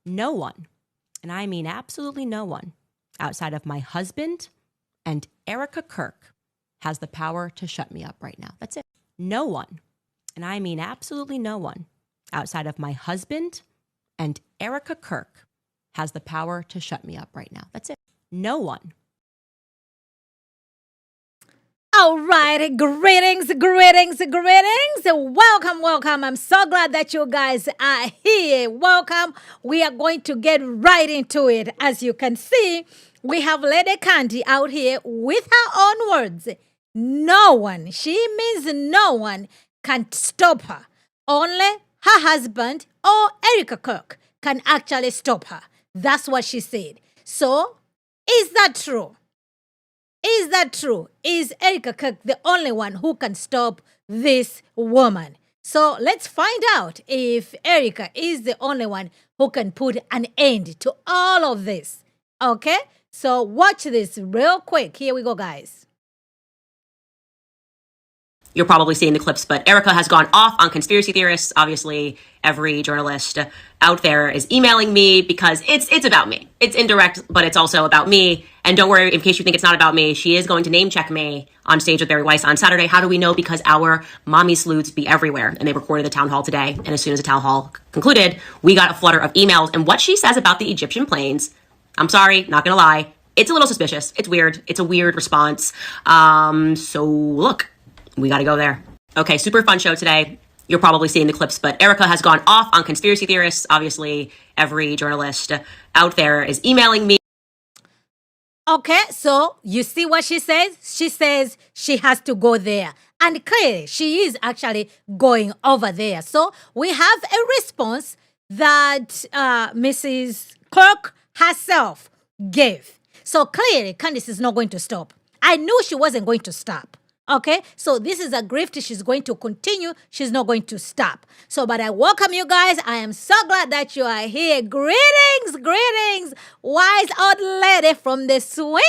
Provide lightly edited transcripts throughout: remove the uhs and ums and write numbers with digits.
No one, and I mean absolutely no one, outside of my husband and Erika Kirk has the power to shut me up right now. That's it. No one, and I mean absolutely no one, outside of my husband and Erika Kirk has the power to shut me up right now. That's it. No one. All right, greetings. Welcome. I'm so glad that you guys are here. Welcome. We are going to get right into it. As you can see, we have Lady Candie out here with her own words. No one, she means no one, can stop her. Only her husband or Erika Kirk can actually stop her. That's what she said. So, is that true? Is that true? Is Erika Kirk the only one who can stop this woman? So let's find out if Erika is the only one who can put an end to all of this. Okay? So watch this real quick. Here we go, guys. You're probably seeing the clips, but Erika has gone off on conspiracy theorists. Obviously, every journalist out there is emailing me because it's about me. It's indirect, but it's also about me. And don't worry, in case you think it's not about me, she is going to name check me on stage with Barry Weiss on Saturday. How do we know? Because our mommy sleuths be everywhere. And they recorded the town hall today. And as soon as the town hall concluded, we got a flutter of emails. And what she says about the Egyptian planes, I'm sorry, not going to lie, it's a little suspicious. It's weird. It's a weird response. So look, we got to go there. Okay, super fun show today. You're probably seeing the clips, but Erika has gone off on conspiracy theorists. Obviously, every journalist out there is emailing me. Okay, so you see what she says? She says she has to go there. And clearly, she is actually going over there. So we have a response that Mrs. Kirk herself gave. So clearly, Candace is not going to stop. I knew she wasn't going to stop. Okay, so this is a grift. She's going to continue. She's not going to stop. So, but I welcome you guys. I am so glad that you are here. Greetings, wise old lady from the swing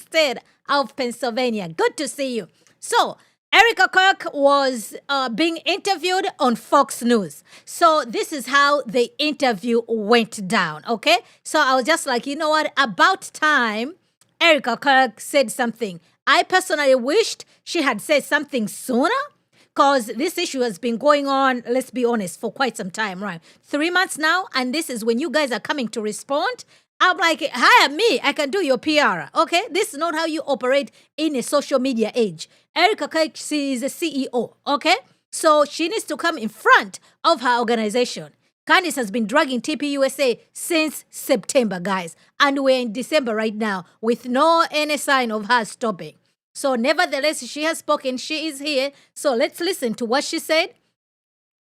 state of Pennsylvania. Good to see you. So, Erika Kirk was being interviewed on Fox News. So this is how the interview went down, okay? So I was just like, you know what? About time Erika Kirk said something. I personally wished she had said something sooner because this issue has been going on, let's be honest, for quite some time, right? 3 months now, and this is when you guys are coming to respond. I'm like, hire me, I can do your PR, okay? This is not how you operate in a social media age. Erika Kirk, she is a CEO, okay? So she needs to come in front of her organization. Candace has been dragging TPUSA since September, guys. And we're in December right now with no any sign of her stopping. So nevertheless, she has spoken. She is here. So let's listen to what she said.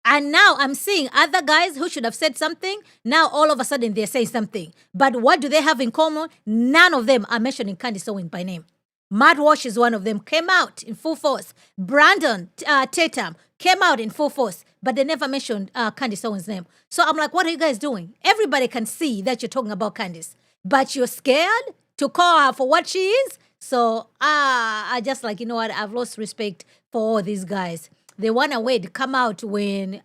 And now I'm seeing other guys who should have said something. Now all of a sudden they're saying something. But what do they have in common? None of them are mentioning Candace Owens by name. Matt Walsh is one of them, came out in full force. Brandon Tatum came out in full force, but they never mentioned Candace Owens' name. So I'm like, what are you guys doing? Everybody can see that you're talking about Candace, but you're scared to call her for what she is. So I just like, you know what? I've lost respect for all these guys. They want to wait to come out when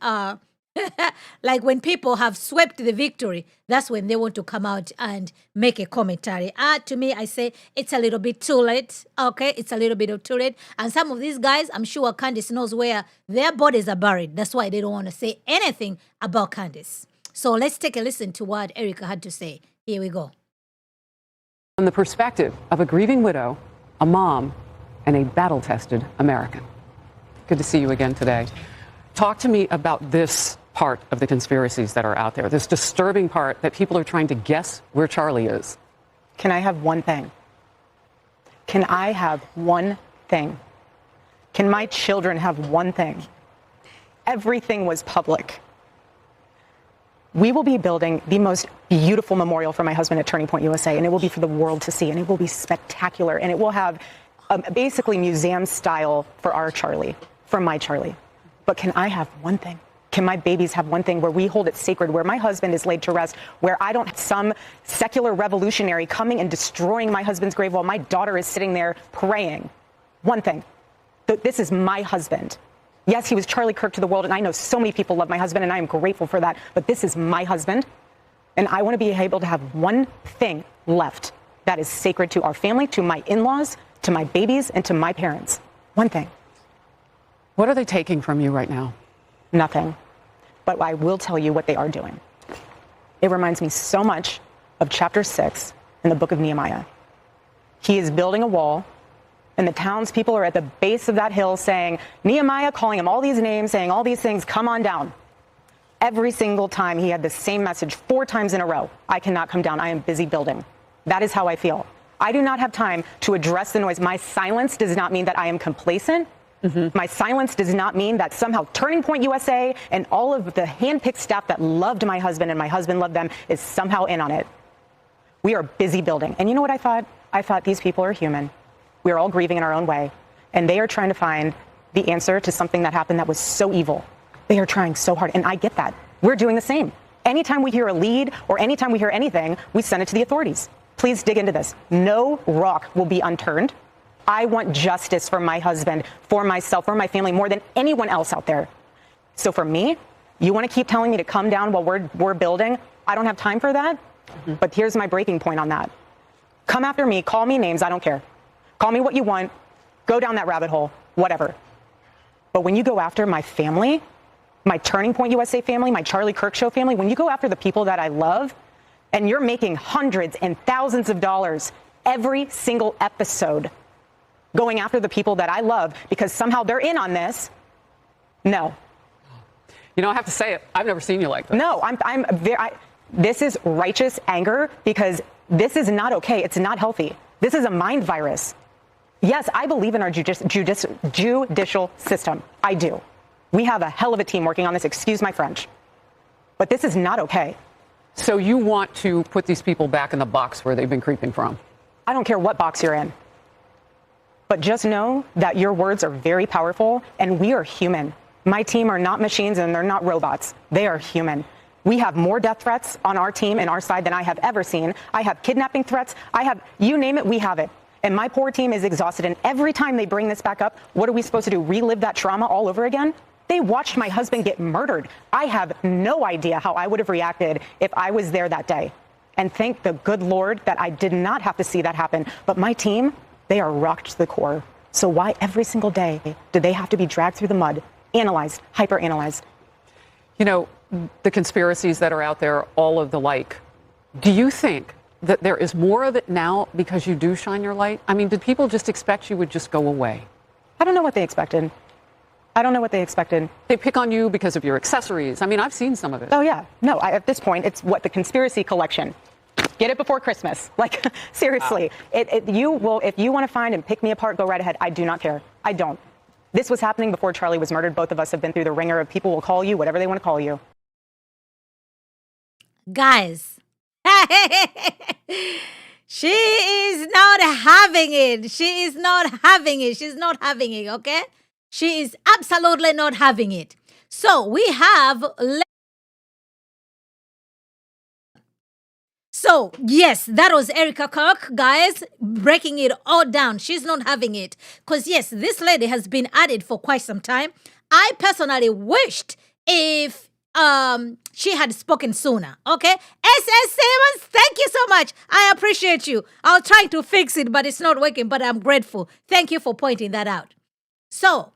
like when people have swept the victory, that's when they want to come out and make a commentary. To me, I say it's a little bit too late. Okay, it's a little bit too late. And some of these guys, I'm sure Candace knows where their bodies are buried. That's why they don't want to say anything about Candace. So let's take a listen to what Erika had to say. Here we go. From the perspective of a grieving widow, a mom, and a battle-tested American. Good to see you again today. Talk to me about this part of the conspiracies that are out there, this disturbing part that people are trying to guess where Charlie is. Can I have one thing? Can I have one thing? Can my children have one thing? Everything was public. We will be building the most beautiful memorial for my husband at Turning Point USA, and it will be for the world to see, and it will be spectacular, and it will have basically museum style for our Charlie, for my Charlie. But can I have one thing? Can my babies have one thing where we hold it sacred, where my husband is laid to rest, where I don't have some secular revolutionary coming and destroying my husband's grave while my daughter is sitting there praying? One thing. This is my husband. Yes, he was Charlie Kirk to the world, and I know so many people love my husband, and I am grateful for that, but this is my husband, and I want to be able to have one thing left that is sacred to our family, to my in-laws, to my babies, and to my parents. One thing. What are they taking from you right now? Nothing. But I will tell you what they are doing. It reminds me so much of chapter 6 in the book of Nehemiah. He is building a wall, and the townspeople are at the base of that hill saying, Nehemiah, calling him all these names, saying all these things, come on down. Every single time he had the same message 4 times in a row. I cannot come down. I am busy building. That is how I feel. I do not have time to address the noise. My silence does not mean that I am complacent. My silence does not mean that somehow Turning Point USA and all of the hand-picked staff that loved my husband and my husband loved them is somehow in on it. We are busy building. And you know what I thought? I thought these people are human. We are all grieving in our own way. And they are trying to find the answer to something that happened that was so evil. They are trying so hard. And I get that. We're doing the same. Anytime we hear a lead or anytime we hear anything, we send it to the authorities. Please dig into this. No rock will be unturned. I want justice for my husband, for myself, for my family, more than anyone else out there. So for me, you want to keep telling me to come down while we're building? I don't have time for that. But here's my breaking point on that. Come after me, call me names, I don't care. Call me what you want, go down that rabbit hole, whatever. But when you go after my family, my Turning Point USA family, my Charlie Kirk Show family, when you go after the people that I love, and you're making hundreds and thousands of dollars every single episode, going after the people that I love because somehow they're in on this. No. You know, I have to say it. I've never seen you like this. No, this is righteous anger because this is not okay. It's not healthy. This is a mind virus. Yes, I believe in our judicial system. I do. We have a hell of a team working on this. Excuse my French. But this is not okay. So you want to put these people back in the box where they've been creeping from? I don't care what box you're in. But just know that your words are very powerful, and we are human. My team are not machines, and they're not robots. They are human. We have more death threats on our team and our side than I have ever seen. I have kidnapping threats. You name it, we have it. And my poor team is exhausted. And every time they bring this back up, what are we supposed to do? Relive that trauma all over again? They watched my husband get murdered. I have no idea how I would have reacted if I was there that day. And thank the good Lord that I did not have to see that happen. But my team, they are rocked to the core. So why every single day do they have to be dragged through the mud, analyzed, hyper-analyzed? You know, the conspiracies that are out there, all of the like. Do you think that there is more of it now because you do shine your light? I mean, did people just expect you would just go away? I don't know what they expected. They pick on you because of your accessories. I mean, I've seen some of it. Oh, yeah. No, at this point, it's what the conspiracy collection. Get it before Christmas. Like, seriously. If you want to find and pick me apart, go right ahead. I do not care. I don't. This was happening before Charlie was murdered. Both of us have been through the ringer of people will call you whatever they want to call you. Guys, She is not having it. She is not having it. She's not having it, okay? She is absolutely not having it. So we have... So, yes, that was Erika Kirk, guys, breaking it all down. She's not having it. Because, yes, this lady has been at it for quite some time. I personally wished if she had spoken sooner, okay? S.S. Simmons, thank you so much. I appreciate you. I was trying to fix it, but it's not working, but I'm grateful. Thank you for pointing that out. So,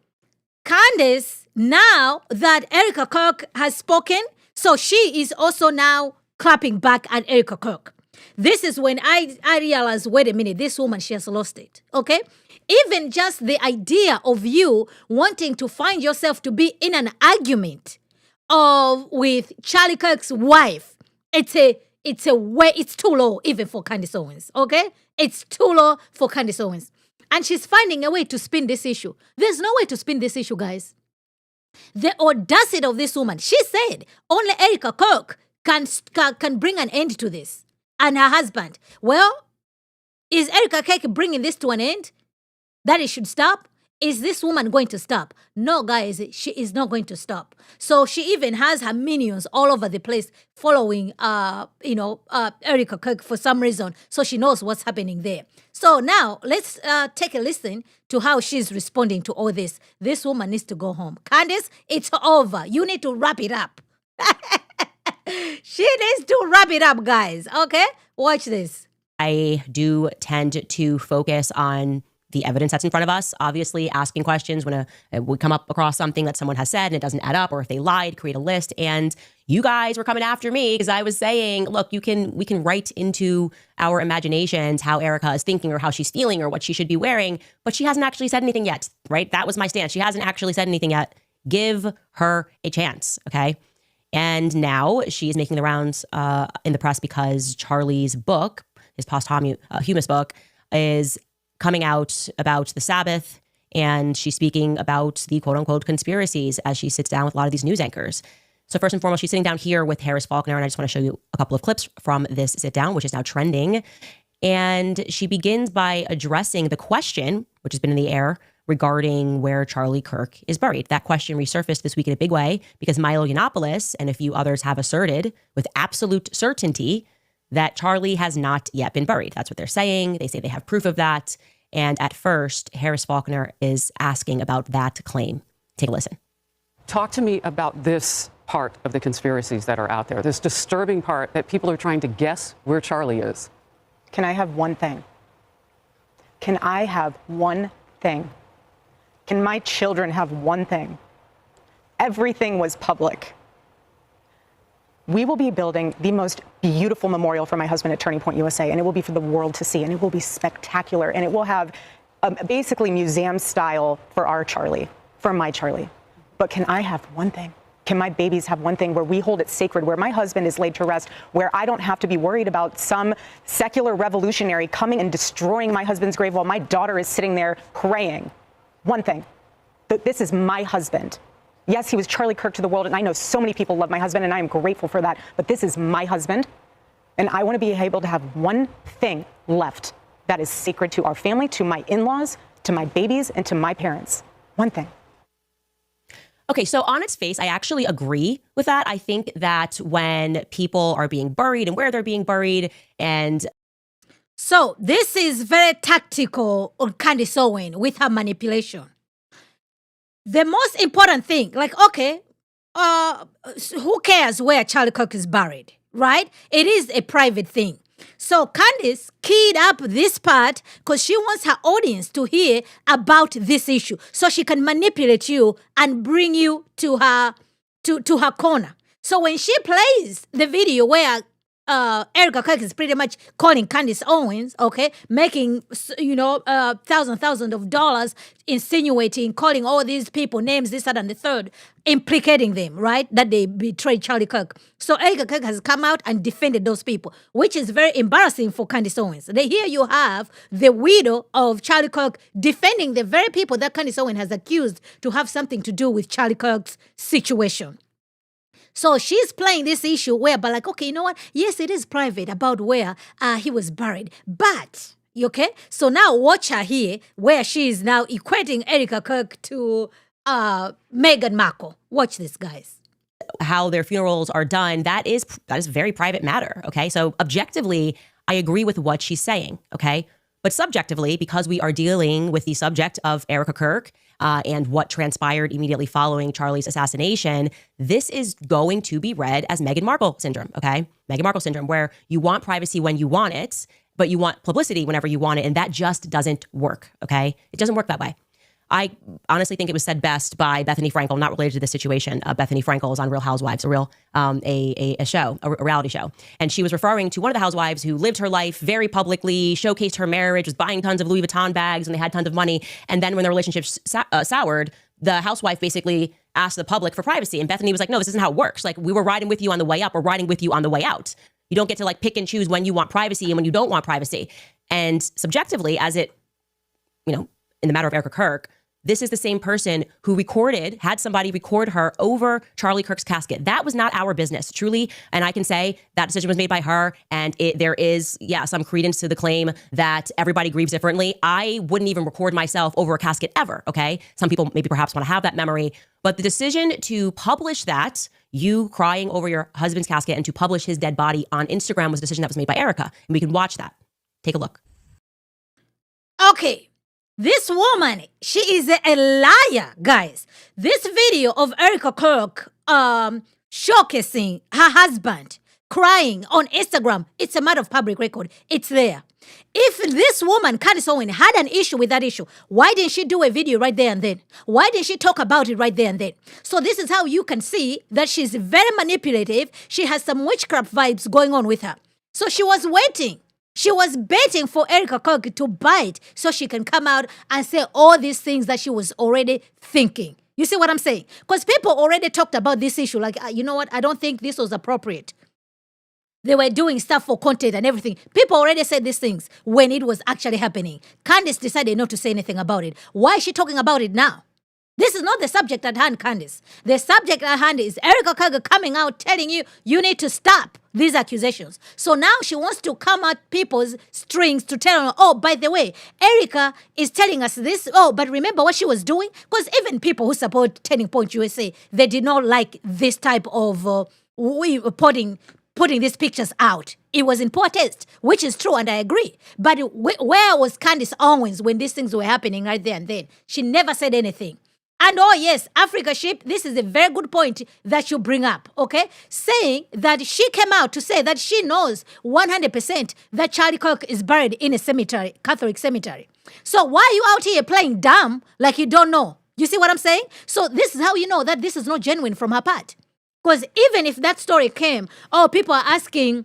Candace, now that Erika Kirk has spoken, so she is also now clapping back at Erika Kirk. This is when I realized, wait a minute, this woman, she has lost it, okay? Even just the idea of you wanting to find yourself to be in an argument with Charlie Kirk's wife, it's too low even for Candace Owens, okay? It's too low for Candace Owens. And she's finding a way to spin this issue. There's no way to spin this issue, guys. The audacity of this woman, she said only Erika Kirk can bring an end to this, and her husband. Well, is Erika Kirk bringing this to an end? That it should stop? Is this woman going to stop? No, guys, she is not going to stop. So she even has her minions all over the place following, Erika Kirk for some reason. So she knows what's happening there. So now let's take a listen to how she's responding to all this. This woman needs to go home. Candace, it's over. You need to wrap it up. She needs to wrap it up, guys. Okay? Watch this. I do tend to focus on the evidence that's in front of us, obviously asking questions when we come up across something that someone has said and it doesn't add up, or if they lied, create a list. And you guys were coming after me because I was saying, look, we can write into our imaginations how Erika is thinking or how she's feeling or what she should be wearing, but she hasn't actually said anything yet, right? That was my stance. She hasn't actually said anything yet. Give her a chance, okay? And now she is making the rounds in the press because Charlie's book, his posthumous book, is coming out about the Sabbath, and she's speaking about the quote-unquote conspiracies as she sits down with a lot of these news anchors. So first and foremost, she's sitting down here with Harris Faulkner, and I just want to show you a couple of clips from this sit-down, which is now trending. And she begins by addressing the question, which has been in the air, regarding where Charlie Kirk is buried. That question resurfaced this week in a big way because Milo Yiannopoulos and a few others have asserted with absolute certainty that Charlie has not yet been buried. That's what they're saying. They say they have proof of that. And at first, Harris Faulkner is asking about that claim. Take a listen. Talk to me about this part of the conspiracies that are out there, this disturbing part that people are trying to guess where Charlie is. Can I have one thing? Can I have one thing? Can my children have one thing? Everything was public. We will be building the most beautiful memorial for my husband at Turning Point USA, and it will be for the world to see, and it will be spectacular, and it will have basically museum style for our Charlie, for my Charlie. But can I have one thing? Can my babies have one thing where we hold it sacred, where my husband is laid to rest, where I don't have to be worried about some secular revolutionary coming and destroying my husband's grave while my daughter is sitting there praying? One thing, this is my husband. Yes, he was Charlie Kirk to the world, and I know so many people love my husband, and I am grateful for that, but this is my husband, and I want to be able to have one thing left that is sacred to our family, to my in-laws, to my babies, and to my parents. One thing. Okay, so on its face, I actually agree with that. I think that when people are being buried and where they're being buried and... So this is very tactical on Candace Owens with her manipulation. The most important thing, okay, who cares where Charlie Kirk is buried, right? It is a private thing. So Candace keyed up this part because she wants her audience to hear about this issue so she can manipulate you and bring you to her corner. So when she plays the video where Erika Kirk is pretty much calling Candace Owens, okay, making, thousands of dollars, insinuating, calling all these people names, this, that, and the third, implicating them, right, that they betrayed Charlie Kirk. So Erika Kirk has come out and defended those people, which is very embarrassing for Candace Owens. Here you have the widow of Charlie Kirk defending the very people that Candace Owens has accused to have something to do with Charlie Kirk's situation. So she's playing this issue where, but like, okay, you know what? Yes, it is private about where he was buried. But, okay? So now watch her here, where she is now equating Erika Kirk to Meghan Markle. Watch this, guys. How their funerals are done, that is a very private matter, okay? So objectively, I agree with what she's saying, okay? But subjectively, because we are dealing with the subject of Erika Kirk and what transpired immediately following Charlie's assassination, this is going to be read as Meghan Markle syndrome, okay? Meghan Markle syndrome, where you want privacy when you want it, but you want publicity whenever you want it, and that just doesn't work, okay? It doesn't work that way. I honestly think it was said best by Bethany Frankel, not related to this situation. Bethany Frankel is on Real Housewives, a show, a reality show. And she was referring to one of the housewives who lived her life very publicly, showcased her marriage, was buying tons of Louis Vuitton bags, and they had tons of money. And then when the relationship soured, the housewife basically asked the public for privacy. And Bethany was like, no, this isn't how it works. Like, we were riding with you on the way up, we're riding with you on the way out. You don't get to like pick and choose when you want privacy and when you don't want privacy. And subjectively, as it, in the matter of Erika Kirk, this is the same person who had somebody record her over Charlie Kirk's casket. That was not our business, truly. And I can say that decision was made by her. And there is, some credence to the claim that everybody grieves differently. I wouldn't even record myself over a casket ever, okay? Some people maybe perhaps want to have that memory. But the decision to publish that, you crying over your husband's casket, and to publish his dead body on Instagram was a decision that was made by Erika. And we can watch that. Take a look. Okay. This woman, she is a liar, guys. This video of Erika Kirk showcasing her husband crying on Instagram, it's a matter of public record. It's there. If this woman, Candace Owens, had an issue with that issue, why didn't she do a video right there and then? Why didn't she talk about it right there and then? So this is how you can see that she's very manipulative. She has some witchcraft vibes going on with her. So she was waiting. She was betting for Erika Kirk to bite so she can come out and say all these things that she was already thinking. You see what I'm saying? Because people already talked about this issue. Like, you know what? I don't think this was appropriate. They were doing stuff for content and everything. People already said these things when it was actually happening. Candace decided not to say anything about it. Why is she talking about it now? This is not the subject at hand, Candace. The subject at hand is Erika Kirk coming out telling you, you need to stop these accusations. So now she wants to come at people's strings to tell them, oh, by the way, Erika is telling us this. Oh, but remember what she was doing? Because even people who support Turning Point USA, they did not like this type of putting these pictures out. It was in poor taste, which is true, and I agree. But where was Candace Owens when these things were happening right there and then? She never said anything. And oh yes, Africa Ship, this is a very good point that you bring up, okay? Saying that she came out to say that she knows 100% that Charlie Kirk is buried in a cemetery, Catholic cemetery. So why are you out here playing dumb like you don't know? You see what I'm saying? So this is how you know that this is not genuine from her part. Because even if that story came, people are asking,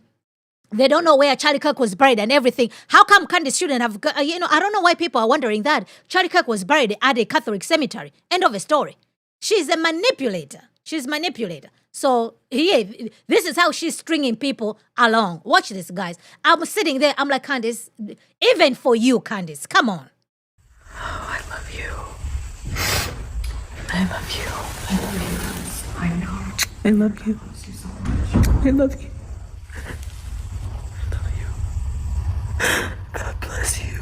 they don't know where Charlie Kirk was buried and everything. How come Candace shouldn't have, I don't know why people are wondering that. Charlie Kirk was buried at a Catholic cemetery. End of the story. She's a manipulator. So this is how she's stringing people along. Watch this, guys. I'm sitting there. I'm like, Candace, even for you, Candace, come on. Oh, I love you. I love you. I love you. I know. I love you. I love you. God bless you.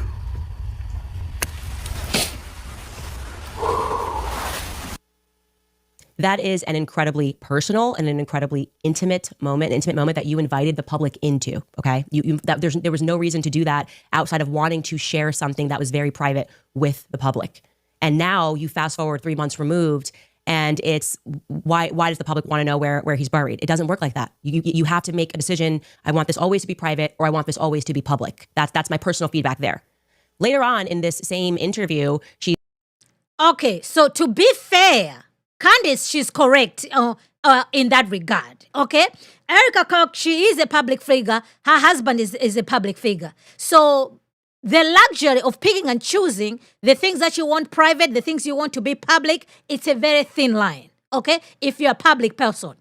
That is an incredibly personal and an incredibly intimate moment that you invited the public into, okay? There was no reason to do that outside of wanting to share something that was very private with the public. And now you fast forward 3 months removed, and it's why does the public want to know where he's buried? It doesn't work like that. You have to make a decision. I want this always to be private, or I want this always to be public. That's my personal feedback there. Later on in this same interview, she... Okay, so to be fair, Candace, she's correct in that regard, okay? Erika Kirk, she is a public figure. Her husband is a public figure. So the luxury of picking and choosing the things that you want private, the things you want to be public, it's a very thin line, okay? If you're a public person.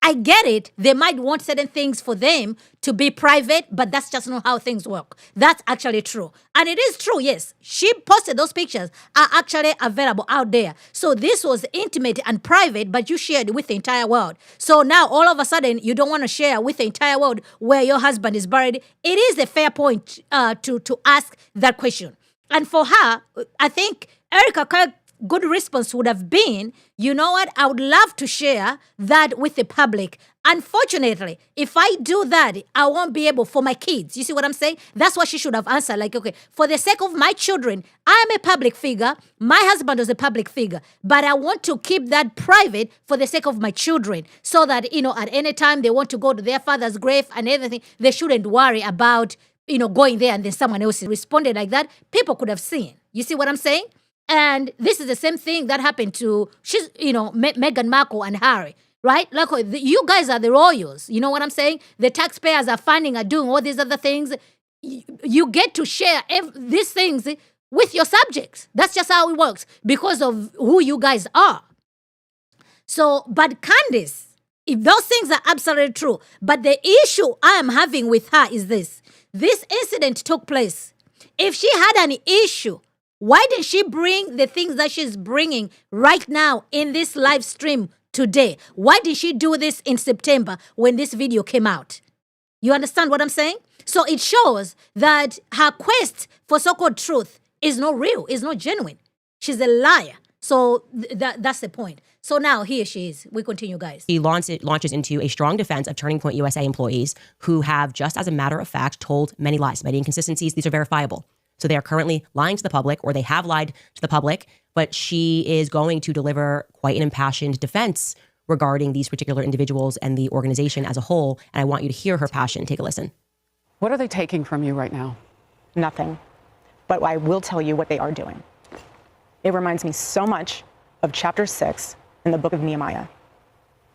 I get it. They might want certain things for them to be private, but that's just not how things work. That's actually true. And it is true, yes. She posted those pictures are actually available out there. So this was intimate and private, but you shared with the entire world. So now all of a sudden, you don't want to share with the entire world where your husband is buried. It is a fair point to ask that question. And for her, I think Erika Kirk, good response would have been, you know what, I would love to share that with the public. Unfortunately, if I do that, I won't be able for my kids. You see what I'm saying? That's what she should have answered. Like, okay, for the sake of my children, I am a public figure. My husband is a public figure. But I want to keep that private for the sake of my children so that, at any time they want to go to their father's grave and everything, they shouldn't worry about, going there and then someone else responded like that. People could have seen. You see what I'm saying? And this is the same thing that happened to, Meghan Markle and Harry, right? Like, you guys are the royals. You know what I'm saying? The taxpayers are funding, are doing all these other things. You get to share these things with your subjects. That's just how it works because of who you guys are. So, but Candace, if those things are absolutely true, but the issue I am having with her is this. This incident took place. If she had an issue, why did she bring the things that she's bringing right now in this live stream today? Why did she do this in September when this video came out? You understand what I'm saying? So it shows that her quest for so-called truth is not real, is not genuine. She's a liar. So that's the point. So now here she is. We continue, guys. He launches into a strong defense of Turning Point USA employees who have, just as a matter of fact, told many lies, many inconsistencies. These are verifiable. So they are currently lying to the public, or they have lied to the public, but she is going to deliver quite an impassioned defense regarding these particular individuals and the organization as a whole. And I want you to hear her passion. Take a listen. What are they taking from you right now? Nothing. But I will tell you what they are doing. It reminds me so much of chapter 6 in the book of Nehemiah.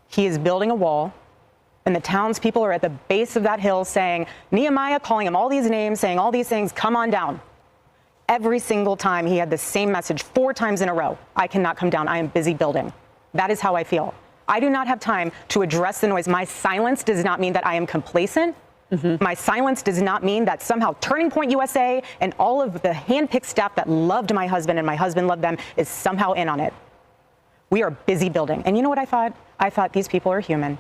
He is building a wall, and the townspeople are at the base of that hill saying, Nehemiah, calling him all these names, saying all these things, come on down. Every single time he had the same message 4 times in a row. I cannot come down. I am busy building. That is how I feel. I do not have time to address the noise. My silence does not mean that I am complacent. My silence does not mean that somehow Turning Point USA and all of the handpicked staff that loved my husband and my husband loved them is somehow in on it. We are busy building. And you know what I thought? I thought these people are human.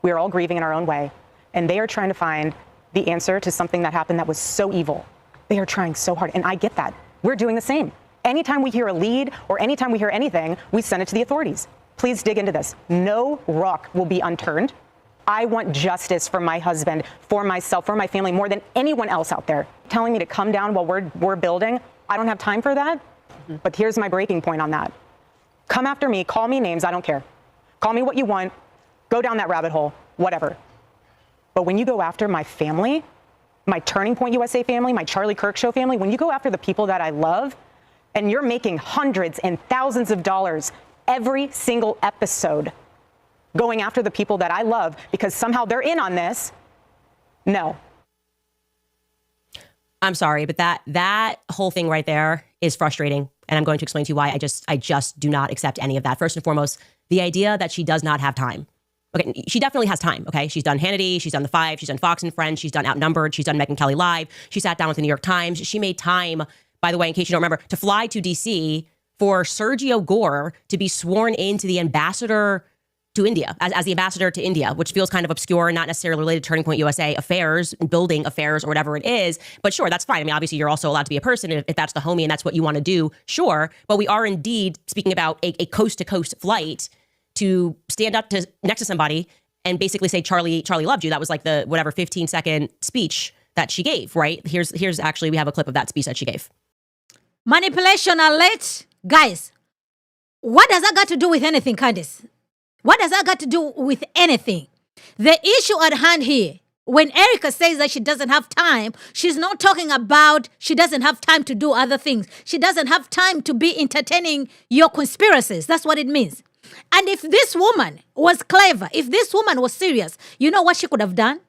We are all grieving in our own way. And they are trying to find the answer to something that happened that was so evil. They are trying so hard. And I get that. We're doing the same. Anytime we hear a lead or anytime we hear anything, we send it to the authorities. Please dig into this. No rock will be unturned. I want justice for my husband, for myself, for my family, more than anyone else out there. Telling me to come down while we're building, I don't have time for that. But here's my breaking point on that. Come after me, call me names, I don't care. Call me what you want, go down that rabbit hole, whatever. But when you go after my family, my Turning Point USA family, my Charlie Kirk Show family, when you go after the people that I love, and you're making hundreds and thousands of dollars every single episode, going after the people that I love because somehow they're in on this, no. I'm sorry, but that whole thing right there is frustrating. And I'm going to explain to you why I just do not accept any of that. First and foremost, the idea that she does not have time. Okay, she definitely has time, okay? She's done Hannity, she's done The Five, she's done Fox and Friends, she's done Outnumbered, she's done Megyn Kelly Live, she sat down with the New York Times. She made time, by the way, in case you don't remember, to fly to D.C. for Sergio Gore to be sworn into the ambassador to India, as the ambassador to India, which feels kind of obscure and not necessarily related to Turning Point USA affairs, building affairs, or whatever it is. But sure, that's fine. I mean, obviously, you're also allowed to be a person if that's the homie and that's what you want to do, sure. But we are indeed speaking about a coast-to-coast flight to stand up next to somebody and basically say, Charlie loved you. That was like the whatever 15-second speech that she gave, right? Here's actually, we have a clip of that speech that she gave. Manipulation alert. Guys, what does that got to do with anything, Candace? What does that got to do with anything? The issue at hand here, when Erika says that she doesn't have time, she's not talking about she doesn't have time to do other things. She doesn't have time to be entertaining your conspiracies. That's what it means. And if this woman was clever, if this woman was serious, you know what she could have done?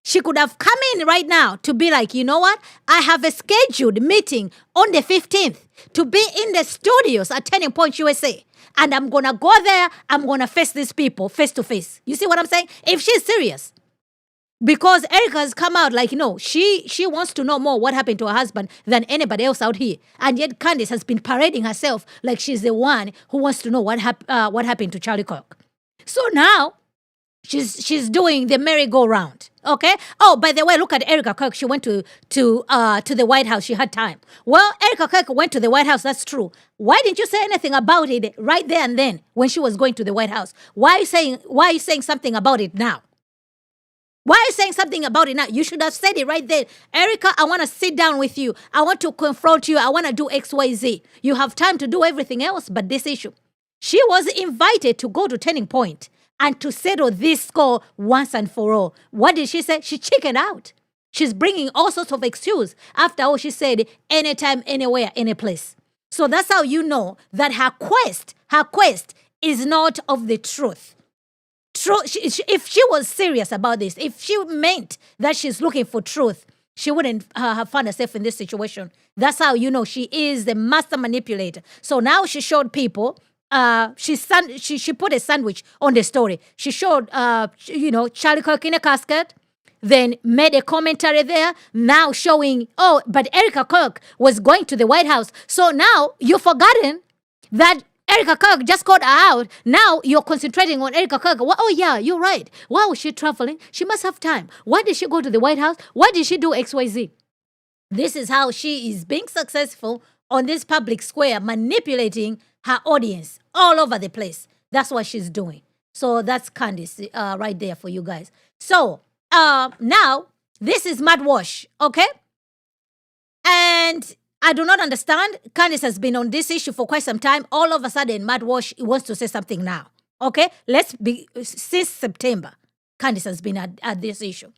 She could have come in right now to be like, you know what? I have a scheduled meeting on the 15th to be in the studios at Turning Point USA. and I'm going to go there. I'm going to face these people face to face. You see what I'm saying? If she's serious. Because Erika has come out like, no, she wants to know more what happened to her husband than anybody else out here. And yet Candace has been parading herself like she's the one who wants to know what happened to Charlie Kirk. So now she's doing the merry-go-round. Okay? Oh, by the way, look at Erika Kirk. She went to the White House. She had time. Well, Erika Kirk went to the White House. That's true. Why didn't you say anything about it right there and then when she was going to the White House? Why are you saying something about it now? Why are you saying something about it now? You should have said it right there. Erika, I want to sit down with you. I want to confront you. I want to do X, Y, Z. You have time to do everything else but this issue. She was invited to go to Turning Point and to settle this score once and for all. What did she say? She chickened out. She's bringing all sorts of excuses. After all, she said, anytime, anywhere, any place. So that's how you know that her quest is not of the truth. If she was serious about this, if she meant that she's looking for truth, she wouldn't have found herself in this situation. That's how you know she is the master manipulator. So now she showed people, she put a sandwich on the story. She showed, Charlie Kirk in a casket, then made a commentary there, now showing, but Erika Kirk was going to the White House. So now you've forgotten that Erika Kirk just got out. Now you're concentrating on Erika Kirk. Oh, yeah, you're right. Why was she traveling? She must have time. Why did she go to the White House? Why did she do XYZ? This is how she is being successful on this public square, manipulating her audience all over the place. That's what she's doing. So that's Candace right there for you guys. So now this is Mad Wash, okay? And I do not understand. Candace has been on this issue for quite some time. All of a sudden, Mad Wash wants to say something now. Okay? Since September, Candace has been at this issue.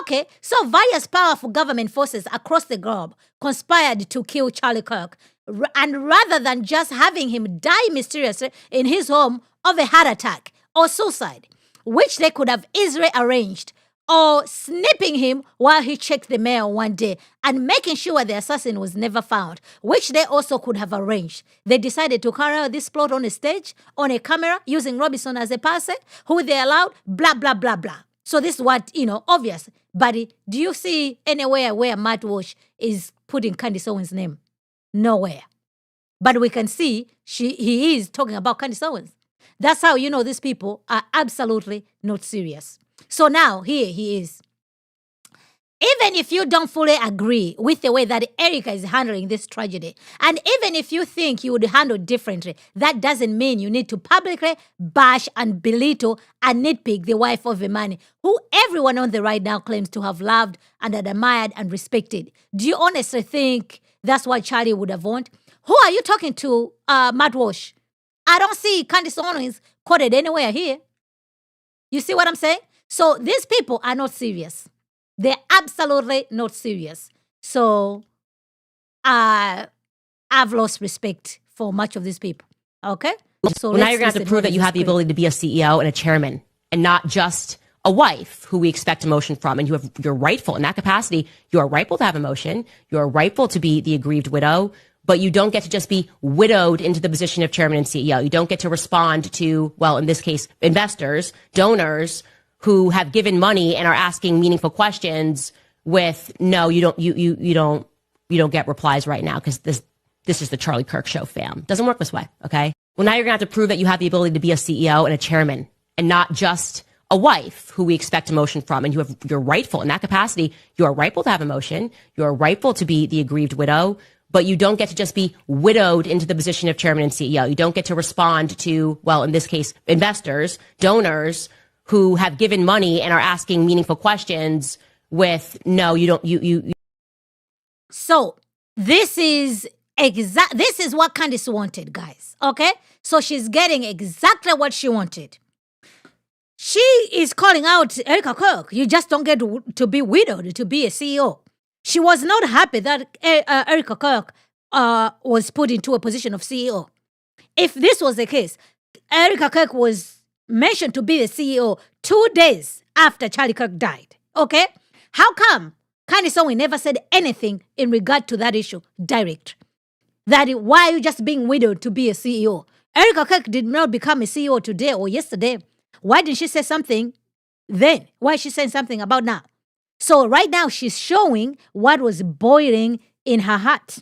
Okay, so various powerful government forces across the globe conspired to kill Charlie Kirk. And rather than just having him die mysteriously in his home of a heart attack or suicide, which they could have easily arranged, or snipping him while he checked the mail one day and making sure the assassin was never found, which they also could have arranged. They decided to carry out this plot on a stage, on a camera, using Robinson as a person, who they allowed, blah, blah, blah, blah. So this is what, obvious. But do you see anywhere where Matt Walsh is putting Candace Owens' name? Nowhere. But we can see he is talking about Candace Owens. That's how you know these people are absolutely not serious. So now, here he is. Even if you don't fully agree with the way that Erika is handling this tragedy, and even if you think you would handle differently, that doesn't mean you need to publicly bash and belittle and nitpick the wife of a man who everyone on the right now claims to have loved and admired and respected. Do you honestly think that's what Charlie would have wanted? Who are you talking to, Matt Walsh? I don't see Candace Owens quoted anywhere here. You see what I'm saying? So these people are not serious. They're absolutely not serious. So I've lost respect for much of these people. Okay? So now you're going to have to prove that you have the ability to be a CEO and a chairman and not just a wife who we expect emotion from. And you're rightful in that capacity. You are rightful to have emotion. You are rightful to be the aggrieved widow. But you don't get to just be widowed into the position of chairman and CEO. You don't get to respond to, well, in this case, investors, donors, who have given money and are asking meaningful questions with, no, you don't get replies right now because this is the Charlie Kirk show, fam. Doesn't work this way, okay? Well, now you're going to have to prove that you have the ability to be a CEO and a chairman and not just a wife who we expect emotion from. And you're rightful in that capacity. You are rightful to have emotion. You are rightful to be the aggrieved widow. But you don't get to just be widowed into the position of chairman and CEO. You don't get to respond to, well, in this case, investors, donors, who have given money and are asking meaningful questions with, no, you don't. So this is what Candace wanted, guys. Okay? So she's getting exactly what she wanted. She is calling out Erika Kirk. You just don't get to be widowed to be a CEO. She was not happy that Erika Kirk was put into a position of CEO. If this was the case, Erika Kirk was mentioned to be the CEO 2 days after Charlie Kirk died. Okay? How come Candace Owens never said anything in regard to that issue direct? That why are you just being widowed to be a CEO? Erika Kirk did not become a CEO today or yesterday. Why didn't she say something then? Why is she saying something about now? So right now she's showing what was boiling in her heart.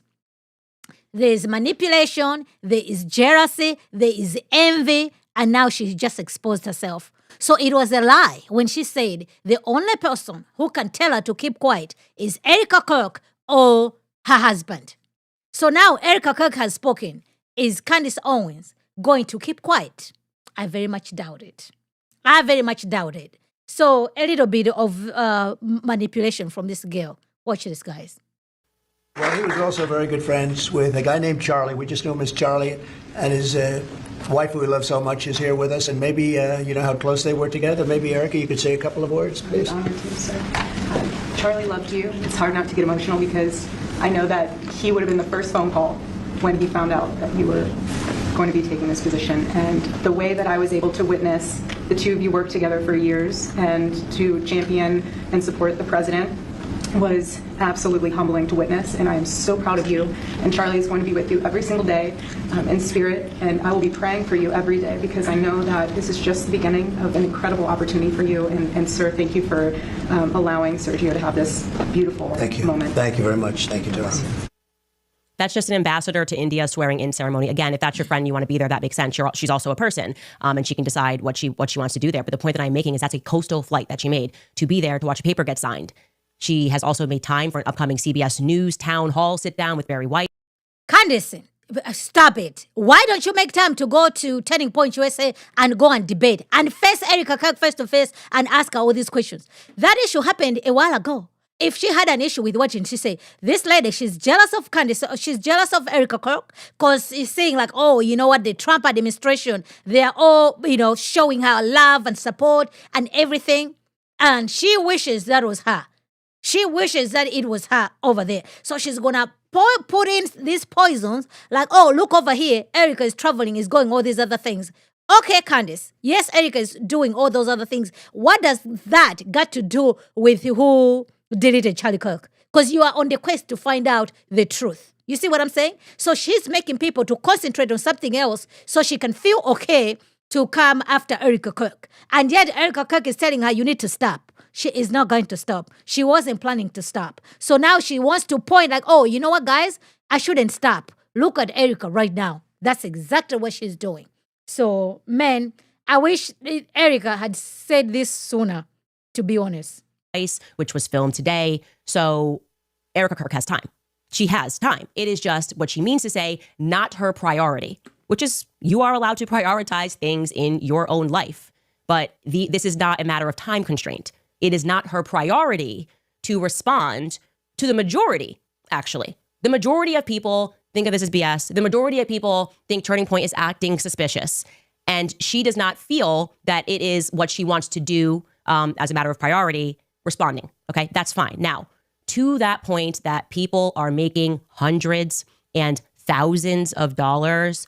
There is manipulation, there is jealousy, there is envy, and now she just exposed herself. So it was a lie when she said the only person who can tell her to keep quiet is Erika Kirk or her husband. So now Erika Kirk has spoken. Is Candace Owens going to keep quiet? I very much doubt it. I very much doubt it. So a little bit of manipulation from this girl. Watch this, guys. Well, he was also very good friends with a guy named Charlie. We just knew him as Charlie. And his wife, who we love so much, is here with us. And maybe you know how close they were together. Maybe, Erika, you could say a couple of words, please. I'm honored to, sir. Charlie loved you. It's hard not to get emotional because I know that he would have been the first phone call when he found out that you were going to be taking this position. And the way that I was able to witness the two of you work together for years and to champion and support the president was absolutely humbling to witness, and I am so proud of you. And Charlie is going to be with you every single day in spirit, and I will be praying for you every day because I know that this is just the beginning of an incredible opportunity for you. And sir, thank you for allowing Sergio to have this beautiful moment. Thank you very much. Thank you, Tara. That's just an ambassador to India swearing in ceremony. Again, if that's your friend, you want to be there, that makes sense. She's also a person, and she can decide what she wants to do there. But the point that I'm making is that's a coastal flight that she made to be there to watch a paper get signed. She has also made time for an upcoming CBS News town hall sit down with Barry White. Candace, stop it. Why don't you make time to go to Turning Point USA and go and debate and face Erika Kirk face to face and ask her all these questions? That issue happened a while ago. If she had an issue with what she said, this lady, she's jealous of Candace, she's jealous of Erika Kirk because she's saying like, oh, you know what, the Trump administration, they're all, showing her love and support and everything. And she wishes that was her. She wishes that it was her over there. So she's going to put in these poisons like, oh, look over here. Erika is traveling, is going all these other things. Okay, Candace. Yes, Erika is doing all those other things. What does that got to do with who deleted Charlie Kirk? Because you are on the quest to find out the truth. You see what I'm saying? So she's making people to concentrate on something else so she can feel okay to come after Erika Kirk. And yet Erika Kirk is telling her, you need to stop. She is not going to stop. She wasn't planning to stop. So now she wants to point like, oh, you know what, guys? I shouldn't stop. Look at Erika right now. That's exactly what she's doing. So, man, I wish Erika had said this sooner, to be honest. Which was filmed today. So Erika Kirk has time. She has time. It is just what she means to say, not her priority, which is you are allowed to prioritize things in your own life. But this is not a matter of time constraint. It is not her priority to respond to the majority, actually. The majority of people think of this as BS. The majority of people think Turning Point is acting suspicious. And she does not feel that it is what she wants to do as a matter of priority, responding. Okay, that's fine. Now, to that point that people are making hundreds and thousands of dollars,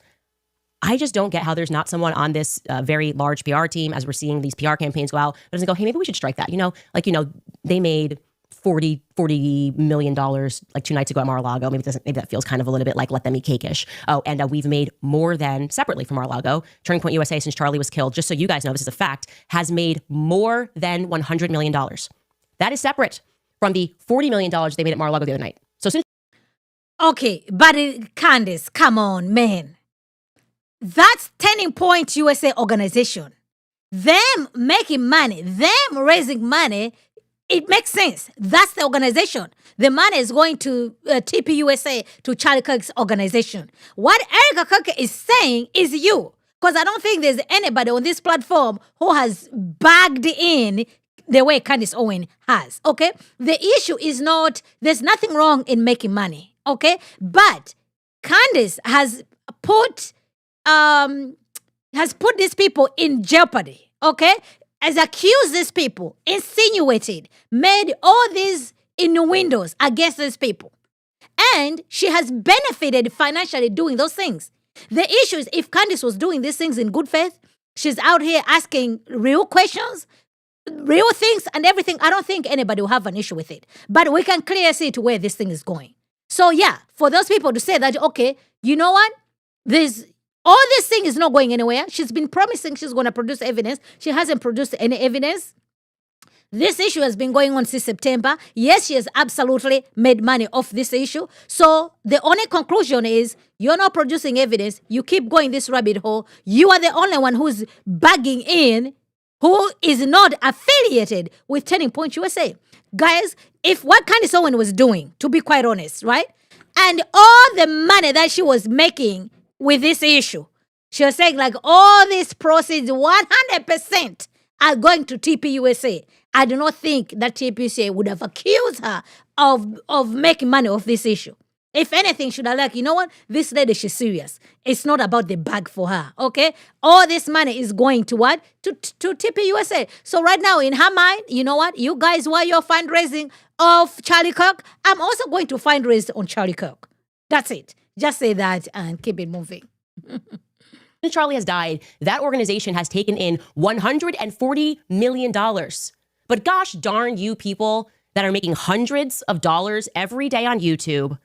I just don't get how there's not someone on this very large PR team, as we're seeing these PR campaigns go out, that doesn't go, hey, maybe we should strike that. They made $40 million like 2 nights ago at Mar-a-Lago. Maybe that feels kind of a little bit like let them eat cake-ish. Oh, and we've made more than, separately from Mar-a-Lago, Turning Point USA, since Charlie was killed, just so you guys know, this is a fact, has made more than $100 million. That is separate from the $40 million they made at Mar-a-Lago the other night. So since... Okay, but Candace, come on, man. That's Turning Point USA organization. Them making money, them raising money, it makes sense. That's the organization. The money is going to TPUSA, to Charlie Kirk's organization. What Erika Kirk is saying is you. Because I don't think there's anybody on this platform who has bagged in the way Candace Owens has, okay? The issue is not, there's nothing wrong in making money, okay? But Candace has put these people in jeopardy, okay? Has accused these people, insinuated, made all these innuendos against these people. And she has benefited financially doing those things. The issue is if Candace was doing these things in good faith, she's out here asking real questions, real things and everything, I don't think anybody will have an issue with it. But we can clearly see to where this thing is going. So yeah, for those people to say that, okay, you know what? All this thing is not going anywhere. She's been promising she's going to produce evidence. She hasn't produced any evidence. This issue has been going on since September. Yes, she has absolutely made money off this issue. So the only conclusion is you're not producing evidence. You keep going this rabbit hole. You are the only one who's bagging in, who is not affiliated with Turning Point USA. Guys, if what Candace Owens was doing, to be quite honest, right? And all the money that she was making with this issue, she was saying like all these proceeds, 100% are going to TPUSA. I do not think that TPUSA would have accused her of making money off this issue. If anything, should have like, you know what? This lady, she's serious. It's not about the bag for her, okay? All this money is going to what? To TPUSA. So right now, in her mind, you know what? You guys, while you're fundraising of Charlie Kirk, I'm also going to fundraise on Charlie Kirk. That's it. Just say that and keep it moving. Since Charlie has died, that organization has taken in $140 million. But gosh darn you people that are making hundreds of dollars every day on YouTube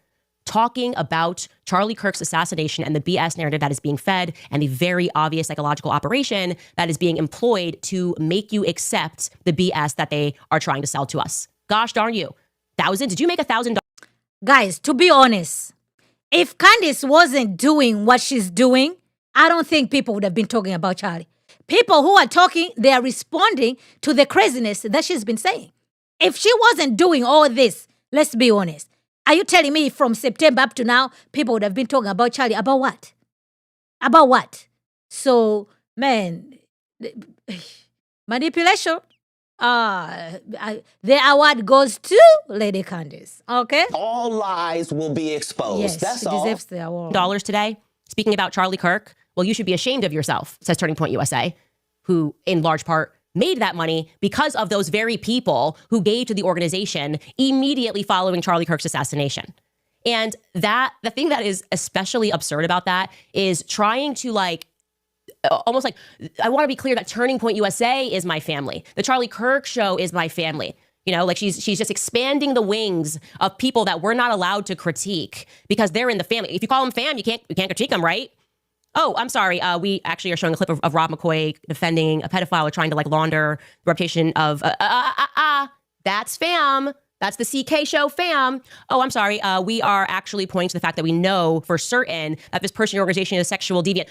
talking about Charlie Kirk's assassination and the BS narrative that is being fed and the very obvious psychological operation that is being employed to make you accept the BS that they are trying to sell to us. Gosh darn you. Did you make $1,000? Guys, to be honest, if Candace wasn't doing what she's doing, I don't think people would have been talking about Charlie. People who are talking, they are responding to the craziness that she's been saying. If she wasn't doing all this, let's be honest, are you telling me from September up to now, people would have been talking about Charlie? About what? About what? So, man, manipulation. The award goes to Lady Candace, okay? All lies will be exposed. Yes, That's she all. deserves the award. Dollars today, speaking about Charlie Kirk. Well, you should be ashamed of yourself, says Turning Point USA, who in large part made that money because of those very people who gave to the organization immediately following Charlie Kirk's assassination. And the thing that is especially absurd about that is trying to almost like, I want to be clear that Turning Point USA is my family. The Charlie Kirk show is my family. You know, like she's just expanding the wings of people that we're not allowed to critique because they're in the family. If you call them fam, you can't critique them, right? Oh, I'm sorry. We actually are showing a clip of Rob McCoy defending a pedophile or trying to launder the reputation of, that's fam. That's the CK show fam. Oh, I'm sorry. We are actually pointing to the fact that we know for certain that this person or organization is a sexual deviant.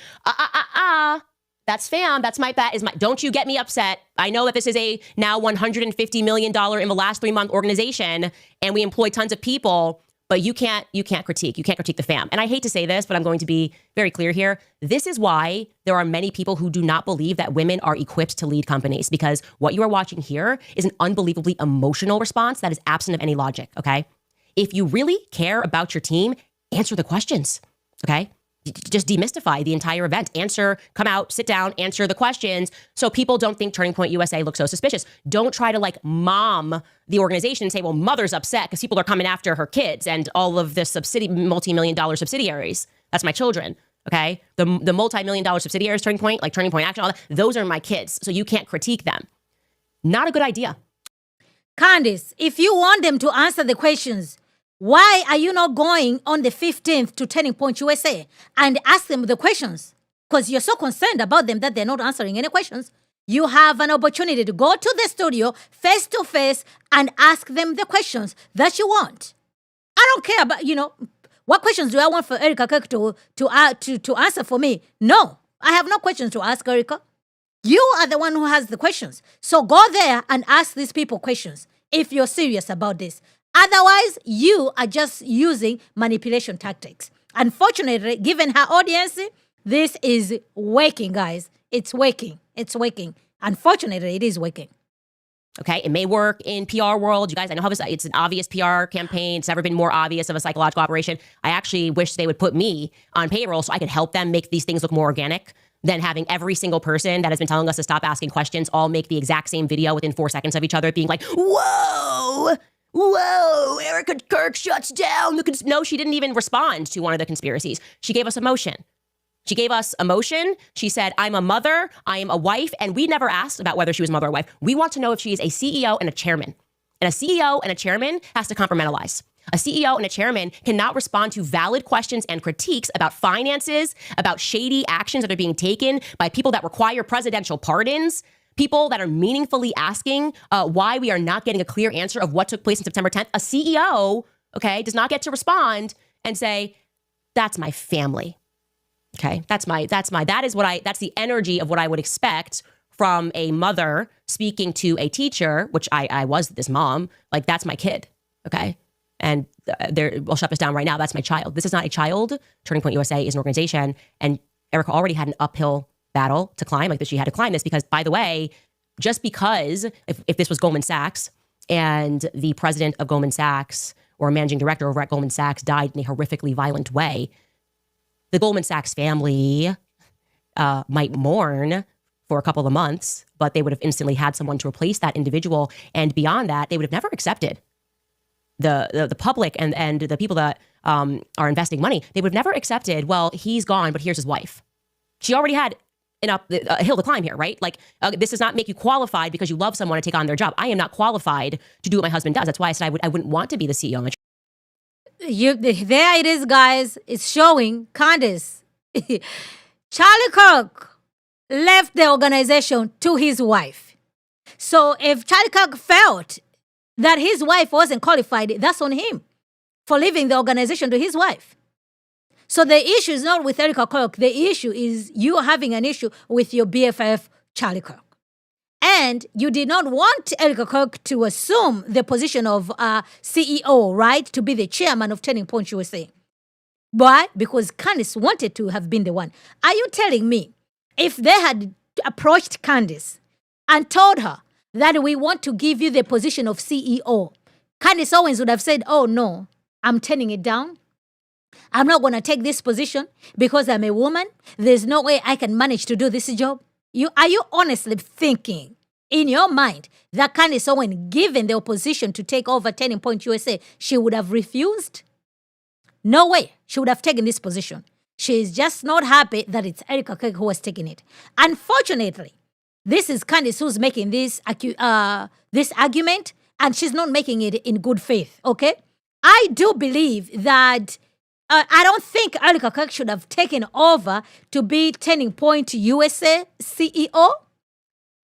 That's fam. That's my bet. Don't you get me upset. I know that this is a now $150 million in the last 3-month organization and we employ tons of people. But you can't critique. You can't critique the fam. And I hate to say this, but I'm going to be very clear here. This is why there are many people who do not believe that women are equipped to lead companies, because what you are watching here is an unbelievably emotional response that is absent of any logic, okay? If you really care about your team, answer the questions, okay? Just demystify the entire event. Come out, sit down, answer the questions so people don't think Turning Point USA looks so suspicious. Don't try to mom the organization and say, well, mother's upset because people are coming after her kids and all of this multi-million-dollar subsidiaries. That's my children, okay? The multi-million-dollar subsidiaries, Turning Point, like Turning Point Action, all that, those are my kids, so you can't critique them. Not a good idea. Candace, if you want them to answer the questions, why are you not going on the 15th to Turning Point USA and ask them the questions? Because you're so concerned about them that they're not answering any questions. You have an opportunity to go to the studio face to face and ask them the questions that you want. I don't care about, what questions do I want for Erika Kirk to answer for me? No, I have no questions to ask Erika. You are the one who has the questions. So go there and ask these people questions if you're serious about this. Otherwise, you are just using manipulation tactics. Unfortunately, given her audience, this is working, guys. It's working. It's working. Unfortunately, it is working. Okay, it may work in PR world. You guys, I know how it's an obvious PR campaign. It's never been more obvious of a psychological operation. I actually wish they would put me on payroll so I could help them make these things look more organic than having every single person that has been telling us to stop asking questions all make the exact same video within 4 seconds of each other, being like, whoa, Erika Kirk shuts down. No, she didn't even respond to one of the conspiracies. She gave us emotion. She said, I'm a mother, I am a wife, and we never asked about whether she was a mother or wife. We want to know if she is a CEO and a chairman. And a CEO and a chairman has to compartmentalize. A CEO and a chairman cannot respond to valid questions and critiques about finances, about shady actions that are being taken by people that require presidential pardons, people that are meaningfully asking why we are not getting a clear answer of what took place on September 10th. A CEO, okay, does not get to respond and say, that's my family. Okay, that's the energy of what I would expect from a mother speaking to a teacher, which I was this mom, like that's my kid, okay? And we'll shut this down right now. That's my child. This is not a child. Turning Point USA is an organization, and Erika already had an uphill battle to climb, like that she had to climb this because, by the way, just because if this was Goldman Sachs and the president of Goldman Sachs or a managing director over at Goldman Sachs died in a horrifically violent way, the Goldman Sachs family might mourn for a couple of months, but they would have instantly had someone to replace that individual. And beyond that, they would have never accepted the public and the people that are investing money. They would have never accepted, well, he's gone, but here's his wife. She already had a hill to climb here, right? Like, this does not make you qualified because you love someone to take on their job. I am not qualified to do what my husband does. That's why I said I wouldn't want to be the CEO. There it is, guys. It's showing Candace. Charlie Kirk left the organization to his wife. So if Charlie Kirk felt that his wife wasn't qualified, that's on him for leaving the organization to his wife. So the issue is not with Erika Kirk. The issue is you having an issue with your BFF, Charlie Kirk. And you did not want Erika Kirk to assume the position of CEO, right? To be the chairman of Turning Point USA. But because Candace wanted to have been the one. Are you telling me if they had approached Candace and told her that we want to give you the position of CEO, Candace Owens would have said, oh no, I'm turning it down. I'm not going to take this position because I'm a woman. There's no way I can manage to do this job. Are you honestly thinking in your mind that Candace Owens, given the opposition to take over Turning Point USA, she would have refused? No way. She would have taken this position. She is just not happy that it's Erika Kirk who has taken it. Unfortunately, this is Candace who's making this argument, and she's not making it in good faith, okay? I do believe that I don't think Erika Kirk should have taken over to be Turning Point USA CEO.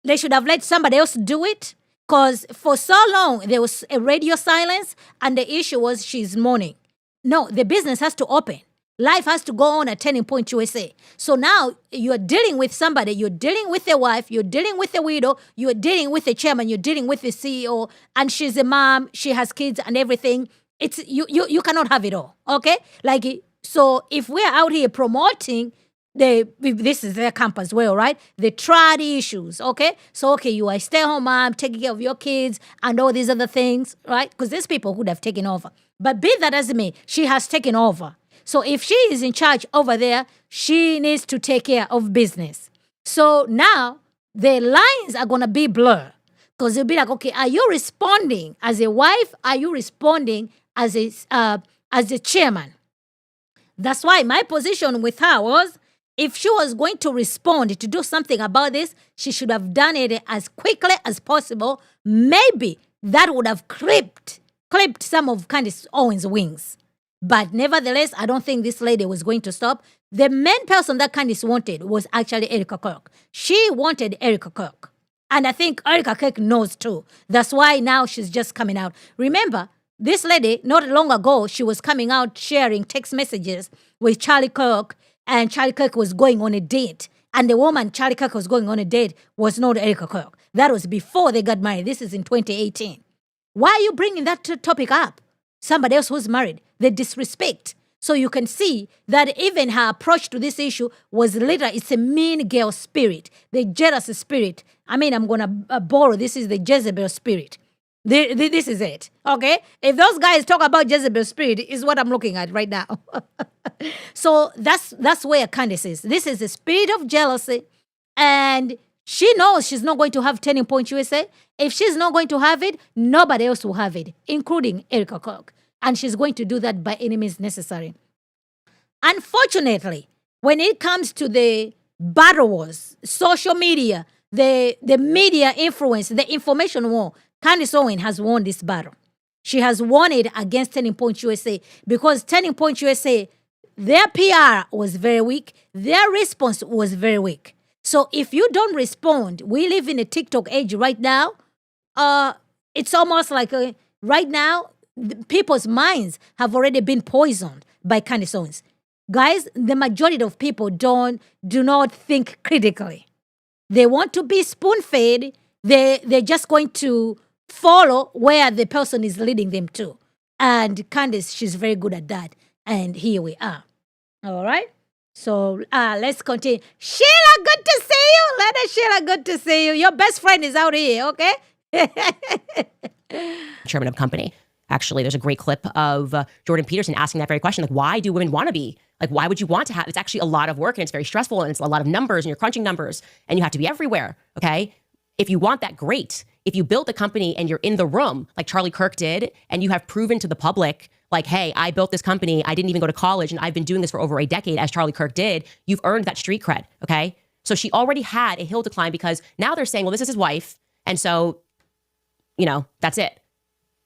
They should have let somebody else do it because for so long there was a radio silence and the issue was she's mourning. No, the business has to open. Life has to go on at Turning Point USA. So now you're dealing with somebody, you're dealing with a wife, you're dealing with a widow, you're dealing with a chairman, you're dealing with a CEO, and she's a mom, she has kids and everything. It's you cannot have it all, okay? Like, so if we're out here promoting this is their camp as well, right? The trad issues, okay? So, okay, you are a stay-at-home mom, taking care of your kids and all these other things, right? Because there's people who would have taken over. But be that as it may, she has taken over. So if she is in charge over there, she needs to take care of business. So now the lines are going to be blurred because you'll be like, okay, are you responding as a wife? Are you responding as a chairman? That's why my position with her was, if she was going to respond to do something about this, she should have done it as quickly as possible. Maybe that would have clipped some of Candace Owens' wings. But nevertheless, I don't think this lady was going to stop. The main person that Candace wanted was actually Erika Kirk. She wanted Erika Kirk. And I think Erika Kirk knows too. That's why now she's just coming out. Remember, this lady, not long ago, she was coming out sharing text messages with Charlie Kirk, and Charlie Kirk was going on a date. And the woman Charlie Kirk was going on a date was not Erika Kirk. That was before they got married. This is in 2018. Why are you bringing that topic up? Somebody else who's married. The disrespect. So you can see that even her approach to this issue was literally, it's a mean girl spirit. The jealous spirit. I mean, I'm going to borrow, this is the Jezebel spirit. This is it, okay? If those guys talk about Jezebel spirit, is what I'm looking at right now. So that's where Candace is. This is the spirit of jealousy, and she knows she's not going to have Turning Point USA. If she's not going to have it, nobody else will have it, including Erika Kirk. And she's going to do that by any means necessary. Unfortunately, when it comes to the battle wars, social media, the media influence, the information war, Candace Owens has won this battle. She has warned against Turning Point USA because Turning Point USA, their PR was very weak. Their response was very weak. So if you don't respond, we live in a TikTok age right now. It's almost like right now, people's minds have already been poisoned by Candace Owens. Guys, the majority of people do not think critically. They want to be spoon-fed. They're just going to follow where the person is leading them to. And Candace, she's very good at that. And here we are. All right? So let's continue. Sheila, good to see you. Lena Sheila, good to see you. Your best friend is out here, okay? Chairman of company. Actually, there's a great clip of Jordan Peterson asking that very question. Like, why do women want to be? Like, why would you want to have? It's actually a lot of work and it's very stressful and it's a lot of numbers and you're crunching numbers and you have to be everywhere, okay? If you want that, great. If you built a company and you're in the room, like Charlie Kirk did, and you have proven to the public, like, hey, I built this company, I didn't even go to college, and I've been doing this for over a decade, as Charlie Kirk did, you've earned that street cred, okay? So she already had a hill to climb because now they're saying, well, this is his wife, and so, that's it.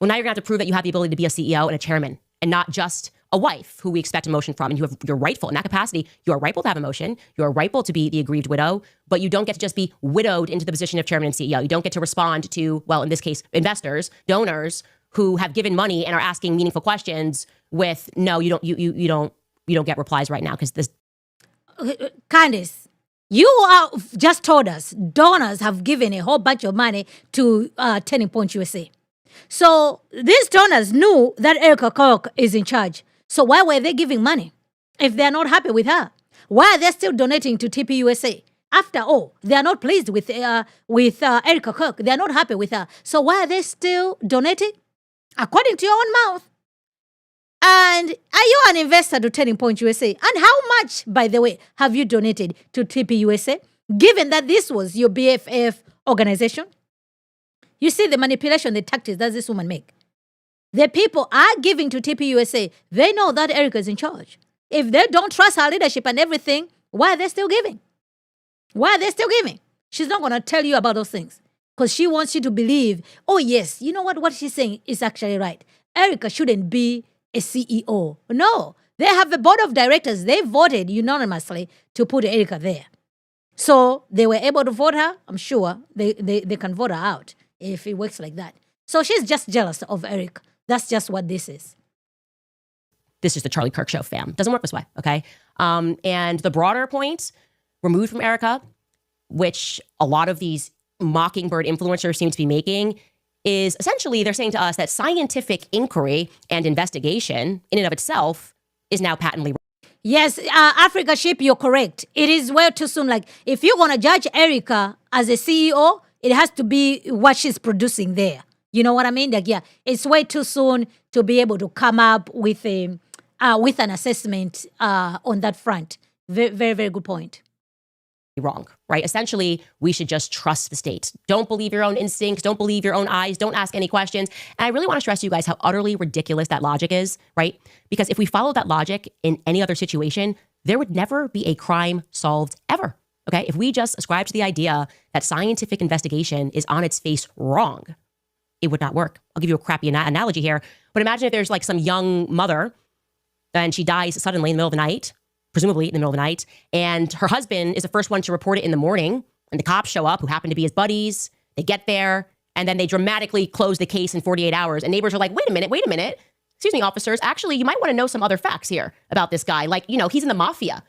Well, now you're going to have to prove that you have the ability to be a CEO and a chairman, and not just a wife who we expect emotion from, and you're rightful in that capacity. You are rightful to have emotion. You are rightful to be the aggrieved widow, but you don't get to just be widowed into the position of chairman and CEO. You don't get to respond to, well, in this case, investors, donors who have given money and are asking meaningful questions with, no, you don't get replies right now because this. Candace, you just told us donors have given a whole bunch of money to Turning Point USA. So these donors knew that Erika Kirk is in charge. So why were they giving money if they're not happy with her? Why are they still donating to TPUSA? After all, they are not pleased with Erika Kirk. They are not happy with her. So why are they still donating? According to your own mouth. And are you an investor to Turning Point USA? And how much, by the way, have you donated to TPUSA, given that this was your BFF organization? You see the manipulation, the tactics that this woman make. The people are giving to TPUSA. They know that Erika is in charge. If they don't trust her leadership and everything, why are they still giving? Why are they still giving? She's not going to tell you about those things because she wants you to believe, oh, yes, you know what she's saying is actually right. Erika shouldn't be a CEO. No, they have a board of directors. They voted unanimously to put Erika there. So they were able to vote her. I'm sure they can vote her out if it works like that. So she's just jealous of Erika. That's just what this is. This is the Charlie Kirk show, fam. Doesn't work this way, okay? And the broader point, removed from Erika, which a lot of these mockingbird influencers seem to be making, is essentially they're saying to us that scientific inquiry and investigation in and of itself is now patently wrong. Yes, Africa Ship, you're correct. It is way too soon. Like, if you're going to judge Erika as a CEO, it has to be what she's producing there. You know what I mean? Like, yeah, it's way too soon to be able to come up with an assessment on that front. Very, very, very good point. Wrong, right? Essentially, we should just trust the state. Don't believe your own instincts. Don't believe your own eyes. Don't ask any questions. And I really want to stress to you guys how utterly ridiculous that logic is, right? Because if we followed that logic in any other situation, there would never be a crime solved ever. Okay? If we just ascribe to the idea that scientific investigation is on its face wrong, it would not work. I'll give you a crappy analogy here. But imagine if there's like some young mother and she dies suddenly in the middle of the night, presumably in the middle of the night, and her husband is the first one to report it in the morning, and the cops show up who happen to be his buddies. They get there, and then they dramatically close the case in 48 hours. And neighbors are like, wait a minute. Excuse me, officers. Actually, you might want to know some other facts here about this guy. Like, he's in the mafia.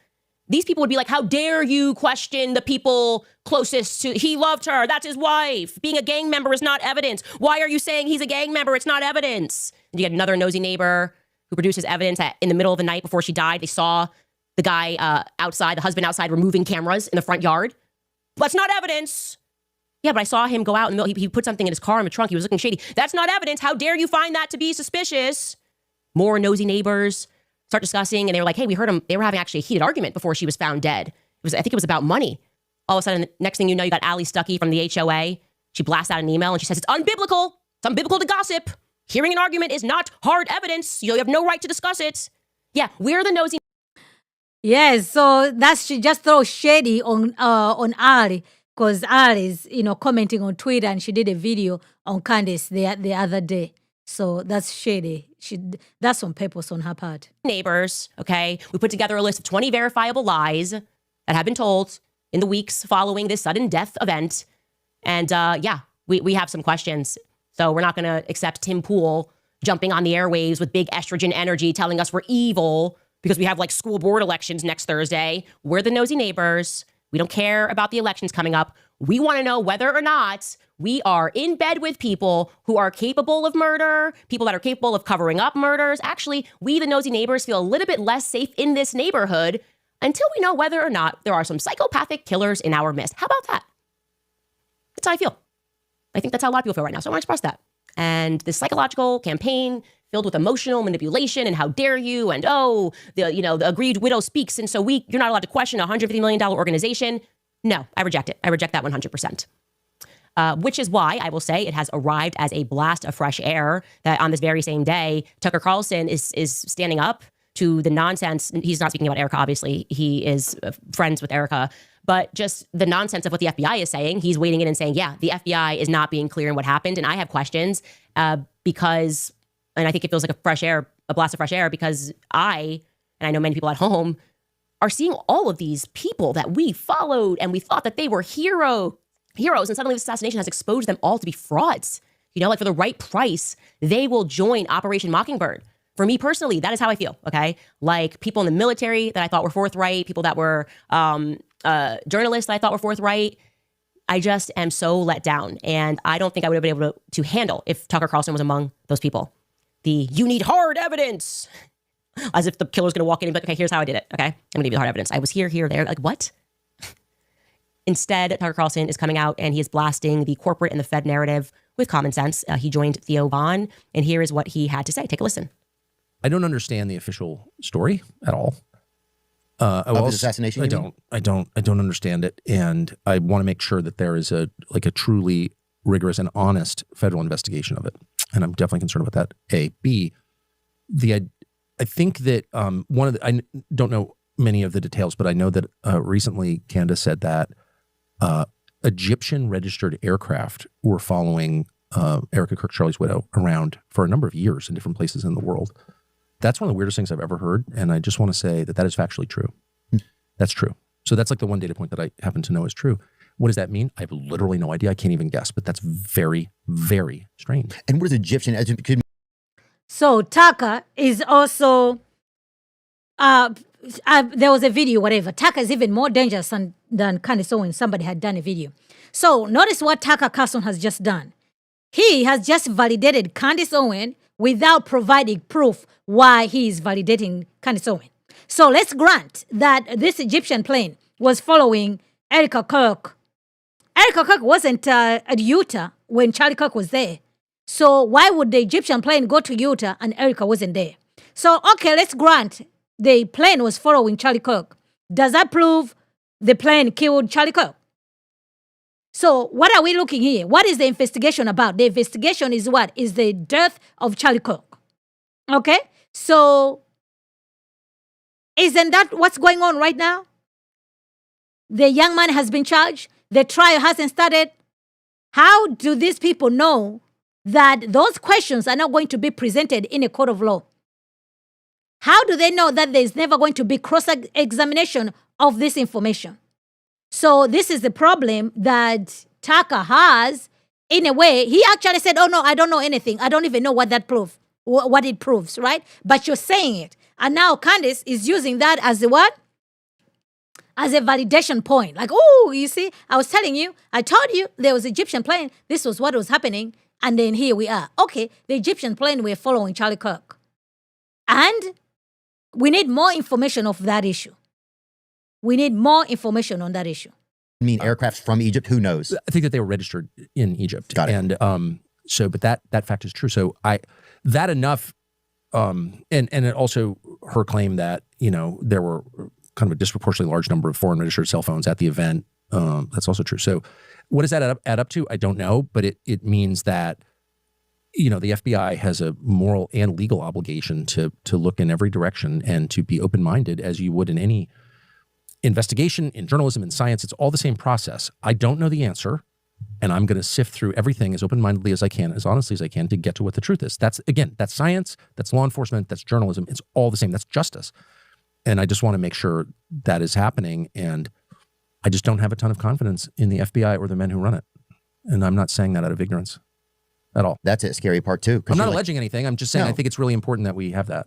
These people would be like, how dare you question the people closest to, he loved her, that's his wife. Being a gang member is not evidence. Why are you saying he's a gang member? It's not evidence. And you get another nosy neighbor who produces evidence that in the middle of the night before she died, they saw the guy outside, the husband outside removing cameras in the front yard. That's not evidence. Yeah, but I saw him go out and he put something in his car in the trunk. He was looking shady. That's not evidence. How dare you find that to be suspicious? More nosy neighbors start discussing, and they were like, hey, we heard them. They were having actually a heated argument before she was found dead. I think it was about money. All of a sudden, the next thing you know, you got Ali Stuckey from the HOA. She blasts out an email and she says, it's unbiblical. It's unbiblical to gossip. Hearing an argument is not hard evidence. You have no right to discuss it. Yeah, we're the nosy. Yes, so she just throws shady on Ali, because Ali is, commenting on Twitter, and she did a video on Candace the other day. So that's shady. That's on purpose on her part. Neighbors, okay? We put together a list of 20 verifiable lies that have been told in the weeks following this sudden death event. And we have some questions. So we're not going to accept Tim Pool jumping on the airwaves with big estrogen energy telling us we're evil because we have like school board elections next Thursday. We're the nosy neighbors. We don't care about the elections coming up. We want to know whether or not we are in bed with people who are capable of murder, people that are capable of covering up murders. Actually, we, the nosy neighbors, feel a little bit less safe in this neighborhood until we know whether or not there are some psychopathic killers in our midst. How about that? That's how I feel. I think that's how a lot of people feel right now. So I want to express that. And this psychological campaign filled with emotional manipulation and how dare you and the aggrieved widow speaks and so you're not allowed to question a $150 million organization. No, I reject it. I reject that 100%. Which is why I will say it has arrived as a blast of fresh air that on this very same day, Tucker Carlson is standing up to the nonsense. He's not speaking about Erika, obviously. He is friends with Erika. But just the nonsense of what the FBI is saying, he's wading in and saying, yeah, the FBI is not being clear in what happened. And I have questions because, and I think it feels like a blast of fresh air because and I know many people at home, are seeing all of these people that we followed and we thought that they were heroes. And suddenly this assassination has exposed them all to be frauds. Like for the right price, they will join Operation Mockingbird. For me personally, that is how I feel, okay? Like people in the military that I thought were forthright, people that were journalists that I thought were forthright. I just am so let down. And I don't think I would have been able to handle if Tucker Carlson was among those people. You need hard evidence. As if the killer's going to walk in and be like, okay, here's how I did it, okay? I'm going to give you the hard evidence. I was here, there. Like, what? Instead, Tucker Carlson is coming out and he is blasting the corporate and the Fed narrative with common sense. He joined Theo Von, and here is what he had to say. Take a listen. I don't understand the official story at all. Of his assassination? I don't understand it, and I want to make sure that there is a truly rigorous and honest federal investigation of it. And I'm definitely concerned about that. A. B. I think that I don't know many of the details, but I know that recently Candace said that Egyptian registered aircraft were following Erika Kirk Charlie's widow around for a number of years in different places in the world. That's one of the weirdest things I've ever heard. And I just want to say that is factually true. That's true. So that's like the one data point that I happen to know is true. What does that mean? I have literally no idea. I can't even guess, but that's very, very strange. And what is Egyptian? So Tucker is also, there was a video, whatever. Tucker is even more dangerous than Candace Owens. Somebody had done a video. So notice what Tucker Carlson has just done. He has just validated Candace Owens without providing proof why he is validating Candace Owens. So let's grant that this Egyptian plane was following Erika Kirk. Erika Kirk wasn't at Utah when Charlie Kirk was there. So why would the Egyptian plane go to Utah and Erika wasn't there? So, okay, let's grant the plane was following Charlie Kirk. Does that prove the plane killed Charlie Kirk? So what are we looking here? What is the investigation about? The investigation is what? Is the death of Charlie Kirk. Okay? So isn't that what's going on right now? The young man has been charged. The trial hasn't started. How do these people know that those questions are not going to be presented in a court of law? How do they know that there's never going to be cross-examination of this information? So this is the problem that Tucker has. In a way, he actually said, oh, no, I don't know anything. I don't even know what that proves, what it proves, right? But you're saying it. And now Candace is using that as a what? As a validation point. Like, oh, you see, I was telling you, I told you there was an Egyptian plane. This was what was happening. And then here we are. Okay, the Egyptian plane, we're following Charlie Kirk. And we need more information of that issue. We need more information on that issue. I mean, aircrafts from Egypt, who knows? I think that they were registered in Egypt. Got it. And but that fact is true. So and it also her claim that, there were kind of a disproportionately large number of foreign registered cell phones at the event. That's also true. So what does that add up to? I don't know, but it means that, the FBI has a moral and legal obligation to look in every direction and to be open-minded as you would in any investigation, in journalism, in science. It's all the same process. I don't know the answer. And I'm going to sift through everything as open-mindedly as I can, as honestly as I can, to get to what the truth is. That's science, that's law enforcement, that's journalism. It's all the same. That's justice. And I just want to make sure that is happening. And I just don't have a ton of confidence in the FBI or the men who run it. And I'm not saying that out of ignorance at all. That's a scary part too. I'm not alleging anything. I'm just saying I think it's really important that we have that.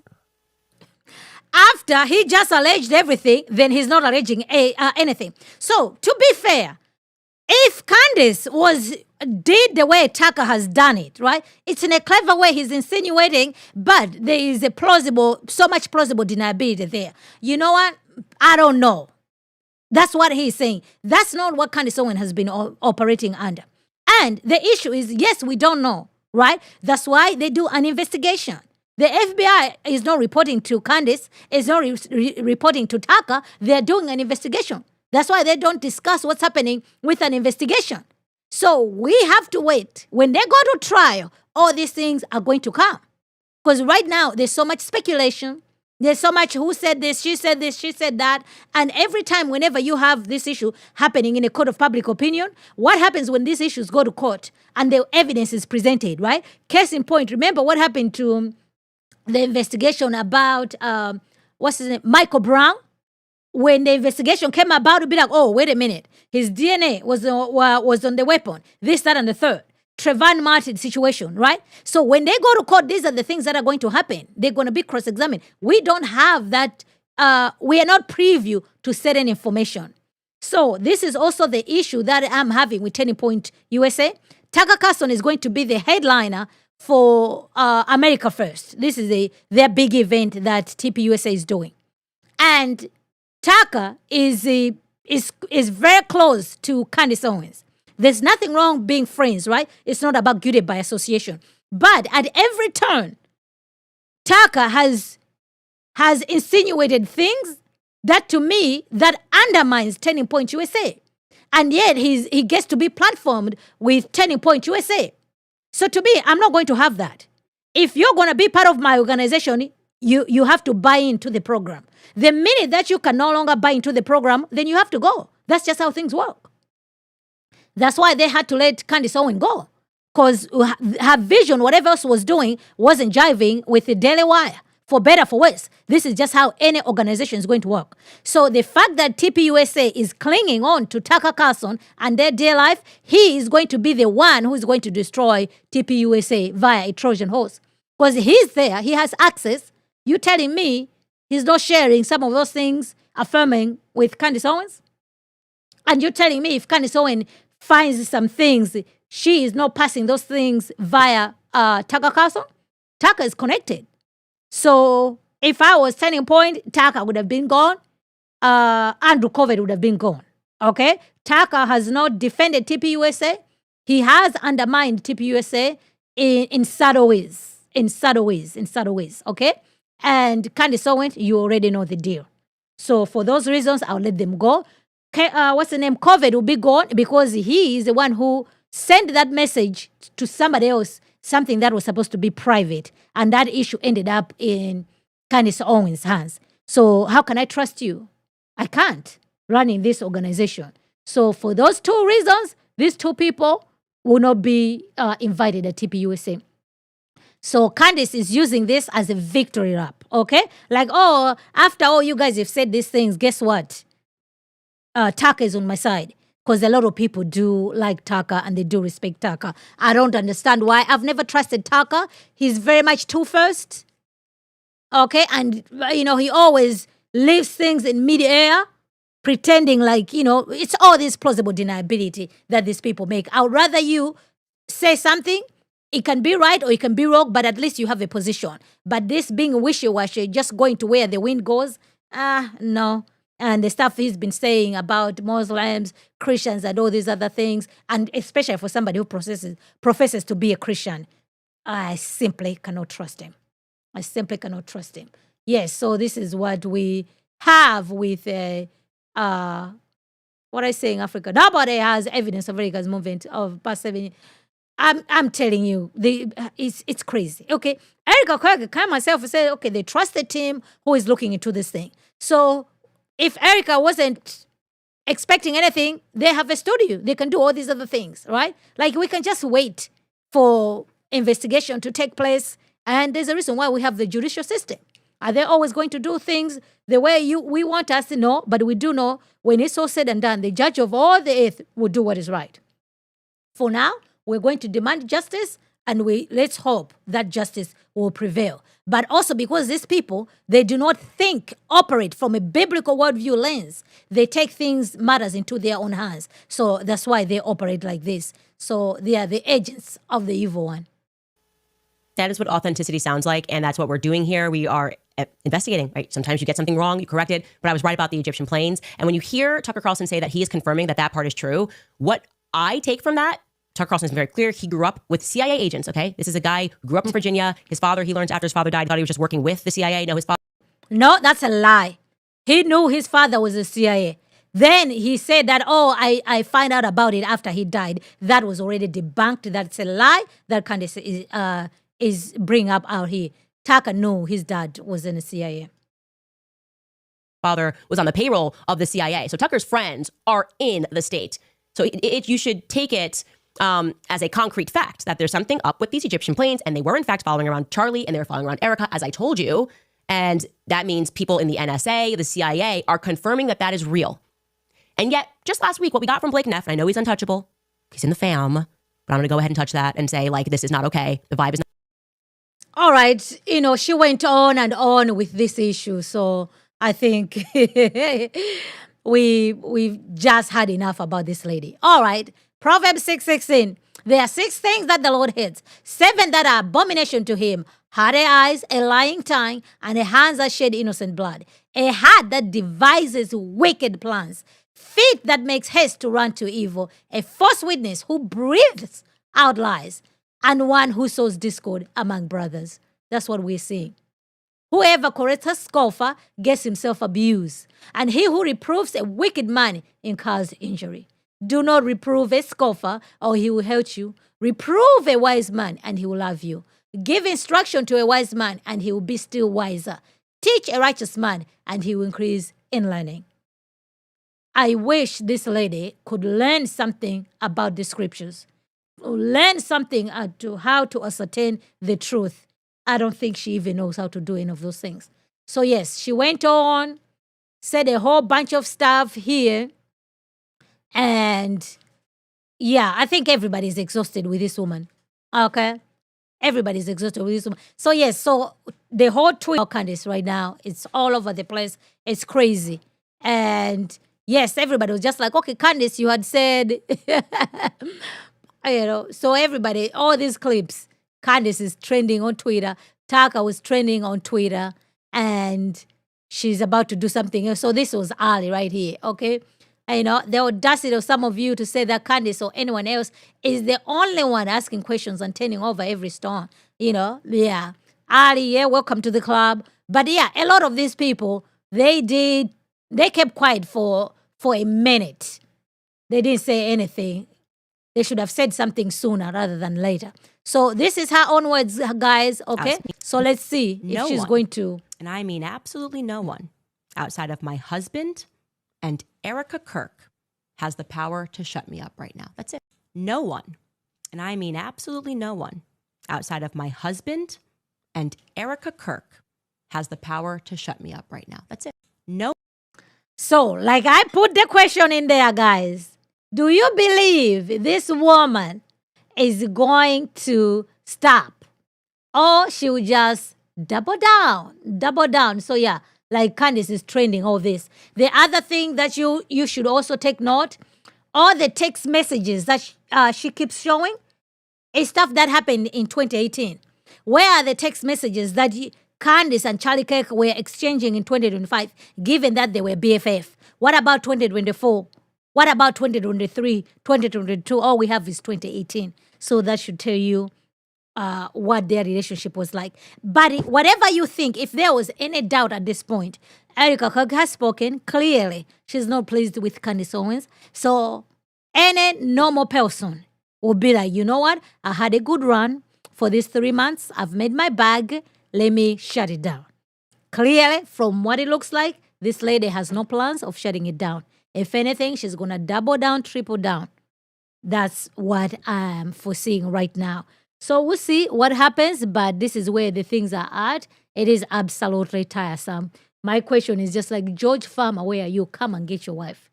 After he just alleged everything, then he's not alleging anything. So, to be fair, if Candace did the way Tucker has done it, right? It's in a clever way he's insinuating, but there is so much plausible deniability there. You know what? I don't know. That's what he's saying. That's not what Candace Owens has been operating under. And the issue is, yes, we don't know, right? That's why they do an investigation. The FBI is not reporting to Candace, is not reporting to Tucker. They're doing an investigation. That's why they don't discuss what's happening with an investigation. So we have to wait. When they go to trial, all these things are going to come. Because right now, there's so much speculation. There's so much who said this, she said that. And every time, whenever you have this issue happening in a court of public opinion, what happens when these issues go to court and the evidence is presented, right? Case in point, remember what happened to the investigation about, what's his name, Michael Brown? When the investigation came about, it'd be like, oh, wait a minute. His DNA was on the weapon. This, that, and the third. Trayvon Martin situation, right? So when they go to court, these are the things that are going to happen. They're going to be cross-examined. We don't have that. We are not privy to certain information. So this is also the issue that I'm having with Turning Point USA. Tucker Carlson is going to be the headliner for America First. This is their big event that TPUSA is doing. And Tucker is very close to Candace Owens. There's nothing wrong being friends, right? It's not about guilty by association. But at every turn, Tucker has insinuated things that, to me, that undermines Turning Point USA. And yet he gets to be platformed with Turning Point USA. So to me, I'm not going to have that. If you're going to be part of my organization, you have to buy into the program. The minute that you can no longer buy into the program, then you have to go. That's just how things work. That's why they had to let Candace Owens go. Because her vision, whatever else was doing, wasn't jiving with the Daily Wire. For better, for worse. This is just how any organization is going to work. So the fact that TPUSA is clinging on to Tucker Carlson and their dear life, he is going to be the one who is going to destroy TPUSA via a Trojan horse. Because he's there, he has access. You telling me he's not sharing some of those things, affirming with Candace Owens? And you're telling me if Candace Owens finds some things, she is not passing those things via Tucker Carlson? Tucker is connected. So if I was Turning Point, Tucker would have been gone. Andrew Covert would have been gone. Okay? Tucker has not defended TPUSA. He has undermined TPUSA in subtle ways. In subtle ways. Okay? And Candace Owens, you already know the deal. So for those reasons, I'll let them go. What's the name? Covert will be gone because he is the one who sent that message to somebody else, something that was supposed to be private. And that issue ended up in Candace Owens' hands. So how can I trust you? I can't running this organization. So for those two reasons, these two people will not be invited at TPUSA. So Candace is using this as a victory lap, okay? Like, oh, after all you guys have said these things, guess what? Tucker is on my side. Because a lot of people do like Tucker and they do respect Tucker. I don't understand why. I've never trusted Tucker. He's very much two-first. Okay? And, he always leaves things in mid-air, pretending like, it's all this plausible deniability that these people make. I would rather you say something. It can be right or it can be wrong, but at least you have a position. But this being wishy-washy, just going to where the wind goes, no. And the stuff he's been saying about Muslims, Christians, and all these other things, and especially for somebody who professes to be a Christian, I simply cannot trust him. Yes, so this is what we have with, what I say in Africa. Nobody has evidence of Erika's movement of past 7 years. I'm telling you, it's crazy. Okay, Erika Kirk came myself and said, okay, they trust the team who is looking into this thing. So if Erika wasn't expecting anything, they have a studio. They can do all these other things, right? Like we can just wait for investigation to take place. And there's a reason why we have the judicial system. Are they always going to do things the way we want us to know? But we do know when it's all said and done, the judge of all the earth will do what is right. For now, we're going to demand justice, and let's hope that justice will prevail. But also because these people, they do not operate from a biblical worldview lens. They take matters into their own hands. So that's why they operate like this. So they are the agents of the evil one. That is what authenticity sounds like, and that's what we're doing here. We are investigating, right? Sometimes you get something wrong, you correct it, but I was right about the Egyptian planes. And when you hear Tucker Carlson say that he is confirming that part is true, what I take from that, Tucker Carlson is very clear. He grew up with CIA agents, okay? This is a guy who grew up in Virginia. His father, he learned after his father died, thought he was just working with the CIA. No, his father. No, that's a lie. He knew his father was the CIA. Then he said that, I find out about it after he died. That was already debunked. That's a lie that Candace is bring up out here. Tucker knew his dad was in the CIA. Father was on the payroll of the CIA. So Tucker's friends are in the state. So you should take it as a concrete fact that there's something up with these Egyptian planes, and they were in fact following around Charlie, and they were following around Erika, as I told you. And that means people in the NSA, the CIA, are confirming that is real. And yet, just last week, what we got from Blake Neff, and I know he's untouchable, he's in the fam, but I'm going to go ahead and touch that and say, like, this is not okay. The vibe is not. All right. She went on and on with this issue. So I think we've just had enough about this lady. All right. Proverbs 6:16. There are 6 things that the Lord hates, 7 that are abomination to him: hard eyes, a lying tongue, and a hands that shed innocent blood, a heart that devises wicked plans, feet that makes haste to run to evil, a false witness who breathes out lies, and one who sows discord among brothers. That's what we're seeing. Whoever corrects a scoffer gets himself abused, and he who reproves a wicked man incurs injury. Do not reprove a scoffer, or he will hurt you. Reprove a wise man, and he will love you. Give instruction to a wise man, and he will be still wiser. Teach a righteous man, and he will increase in learning. I wish this lady could learn something about the scriptures, learn something to how to ascertain the truth. I don't think she even knows how to do any of those things. So yes, she went on, said a whole bunch of stuff here. And yeah, I think everybody's exhausted with this woman. Okay? Everybody's exhausted with this woman. So yes, so the whole tweet of Candace right now, it's all over the place. It's crazy. And yes, everybody was just like, okay, Candace, you had said, so everybody, all these clips, Candace is trending on Twitter. Tucker was trending on Twitter. And she's about to do something else. So this was Ali right here, okay? The audacity of some of you to say that Candace or anyone else is the only one asking questions and turning over every stone. Yeah. Ali, yeah, welcome to the club. But yeah, a lot of these people, they kept quiet for a minute. They didn't say anything. They should have said something sooner rather than later. So this is her onwards, guys, okay? So let's see if she's going to. And I mean absolutely no one outside of my husband and Erika Kirk has the power to shut me up right now. That's it. No one, and I mean absolutely no one, outside of my husband and Erika Kirk has the power to shut me up right now. That's it. No. So, like I put the question in there, guys. Do you believe this woman is going to stop? Or she will just double down? So yeah. Like Candace is trending all this. The other thing that you should also take note, all the text messages that she keeps showing is stuff that happened in 2018. Where are the text messages that Candace and Charlie Kirk were exchanging in 2025, given that they were BFF? What about 2024? What about 2023, 2022? All we have is 2018. So that should tell you what their relationship was like. But whatever you think, if there was any doubt at this point, Erika Kirk has spoken clearly. She's not pleased with Candace Owens. So any normal person will be like, you know what? I had a good run for these 3 months. I've made my bag. Let me shut it down. Clearly, from what it looks like, this lady has no plans of shutting it down. If anything, she's going to double down, triple down. That's what I'm foreseeing right now. So we'll see what happens, but this is where the things are at. It is absolutely tiresome. My question is just like, George Farmer, where are you? Come and get your wife.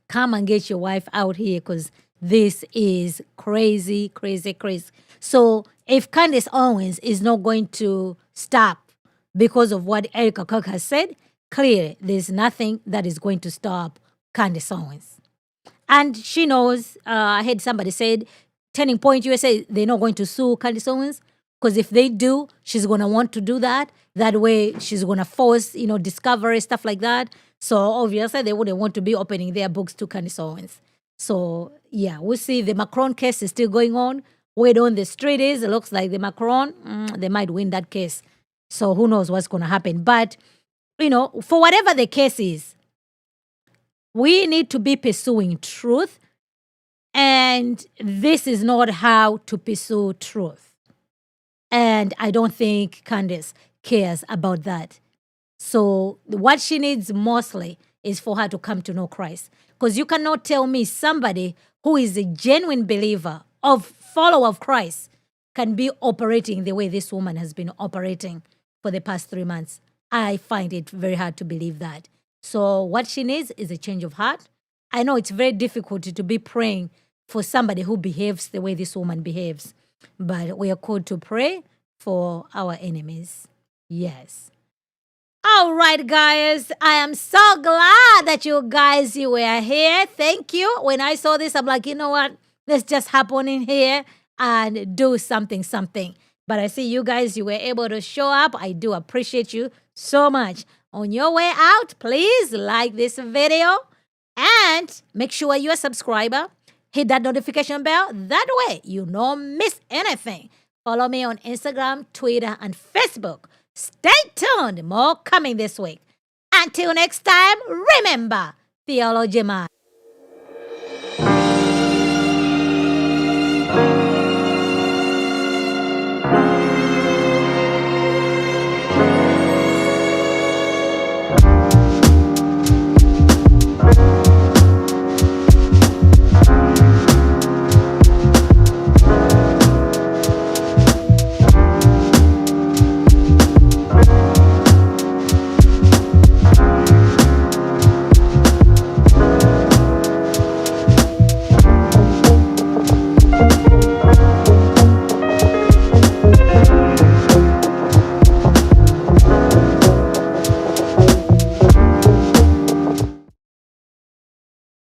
Come and get your wife out here, because this is crazy, crazy, crazy. So if Candace Owens is not going to stop because of what Erika Kirk has said, clearly there's nothing that is going to stop Candace Owens. And she knows, I heard somebody said, Turning Point USA, they're not going to sue Candace Owens, because if they do, she's going to want to do that. That way, she's going to force, discovery, stuff like that. So obviously, they wouldn't want to be opening their books to Candace Owens. So yeah, we'll see. The Macron case is still going on. Word on the street is, it looks like the Macron, they might win that case. So who knows what's going to happen. But, for whatever the case is, we need to be pursuing truth. And this is not how to pursue truth. And I don't think Candace cares about that. So what she needs mostly is for her to come to know Christ. Because you cannot tell me somebody who is a genuine believer, follower of Christ, can be operating the way this woman has been operating for the past 3 months. I find it very hard to believe that. So what she needs is a change of heart. I know it's very difficult to be praying for somebody who behaves the way this woman behaves. But we are called to pray for our enemies. Yes. All right, guys. I am so glad that you were here. Thank you. When I saw this, I'm like, you know what? Let's just hop on in here and do something. But I see you guys, you were able to show up. I do appreciate you so much. On your way out, please like this video and make sure you're a subscriber. Hit that notification bell. That way you don't miss anything. Follow me on Instagram, Twitter, and Facebook. Stay tuned. More coming this week. Until next time, remember, Theology Man.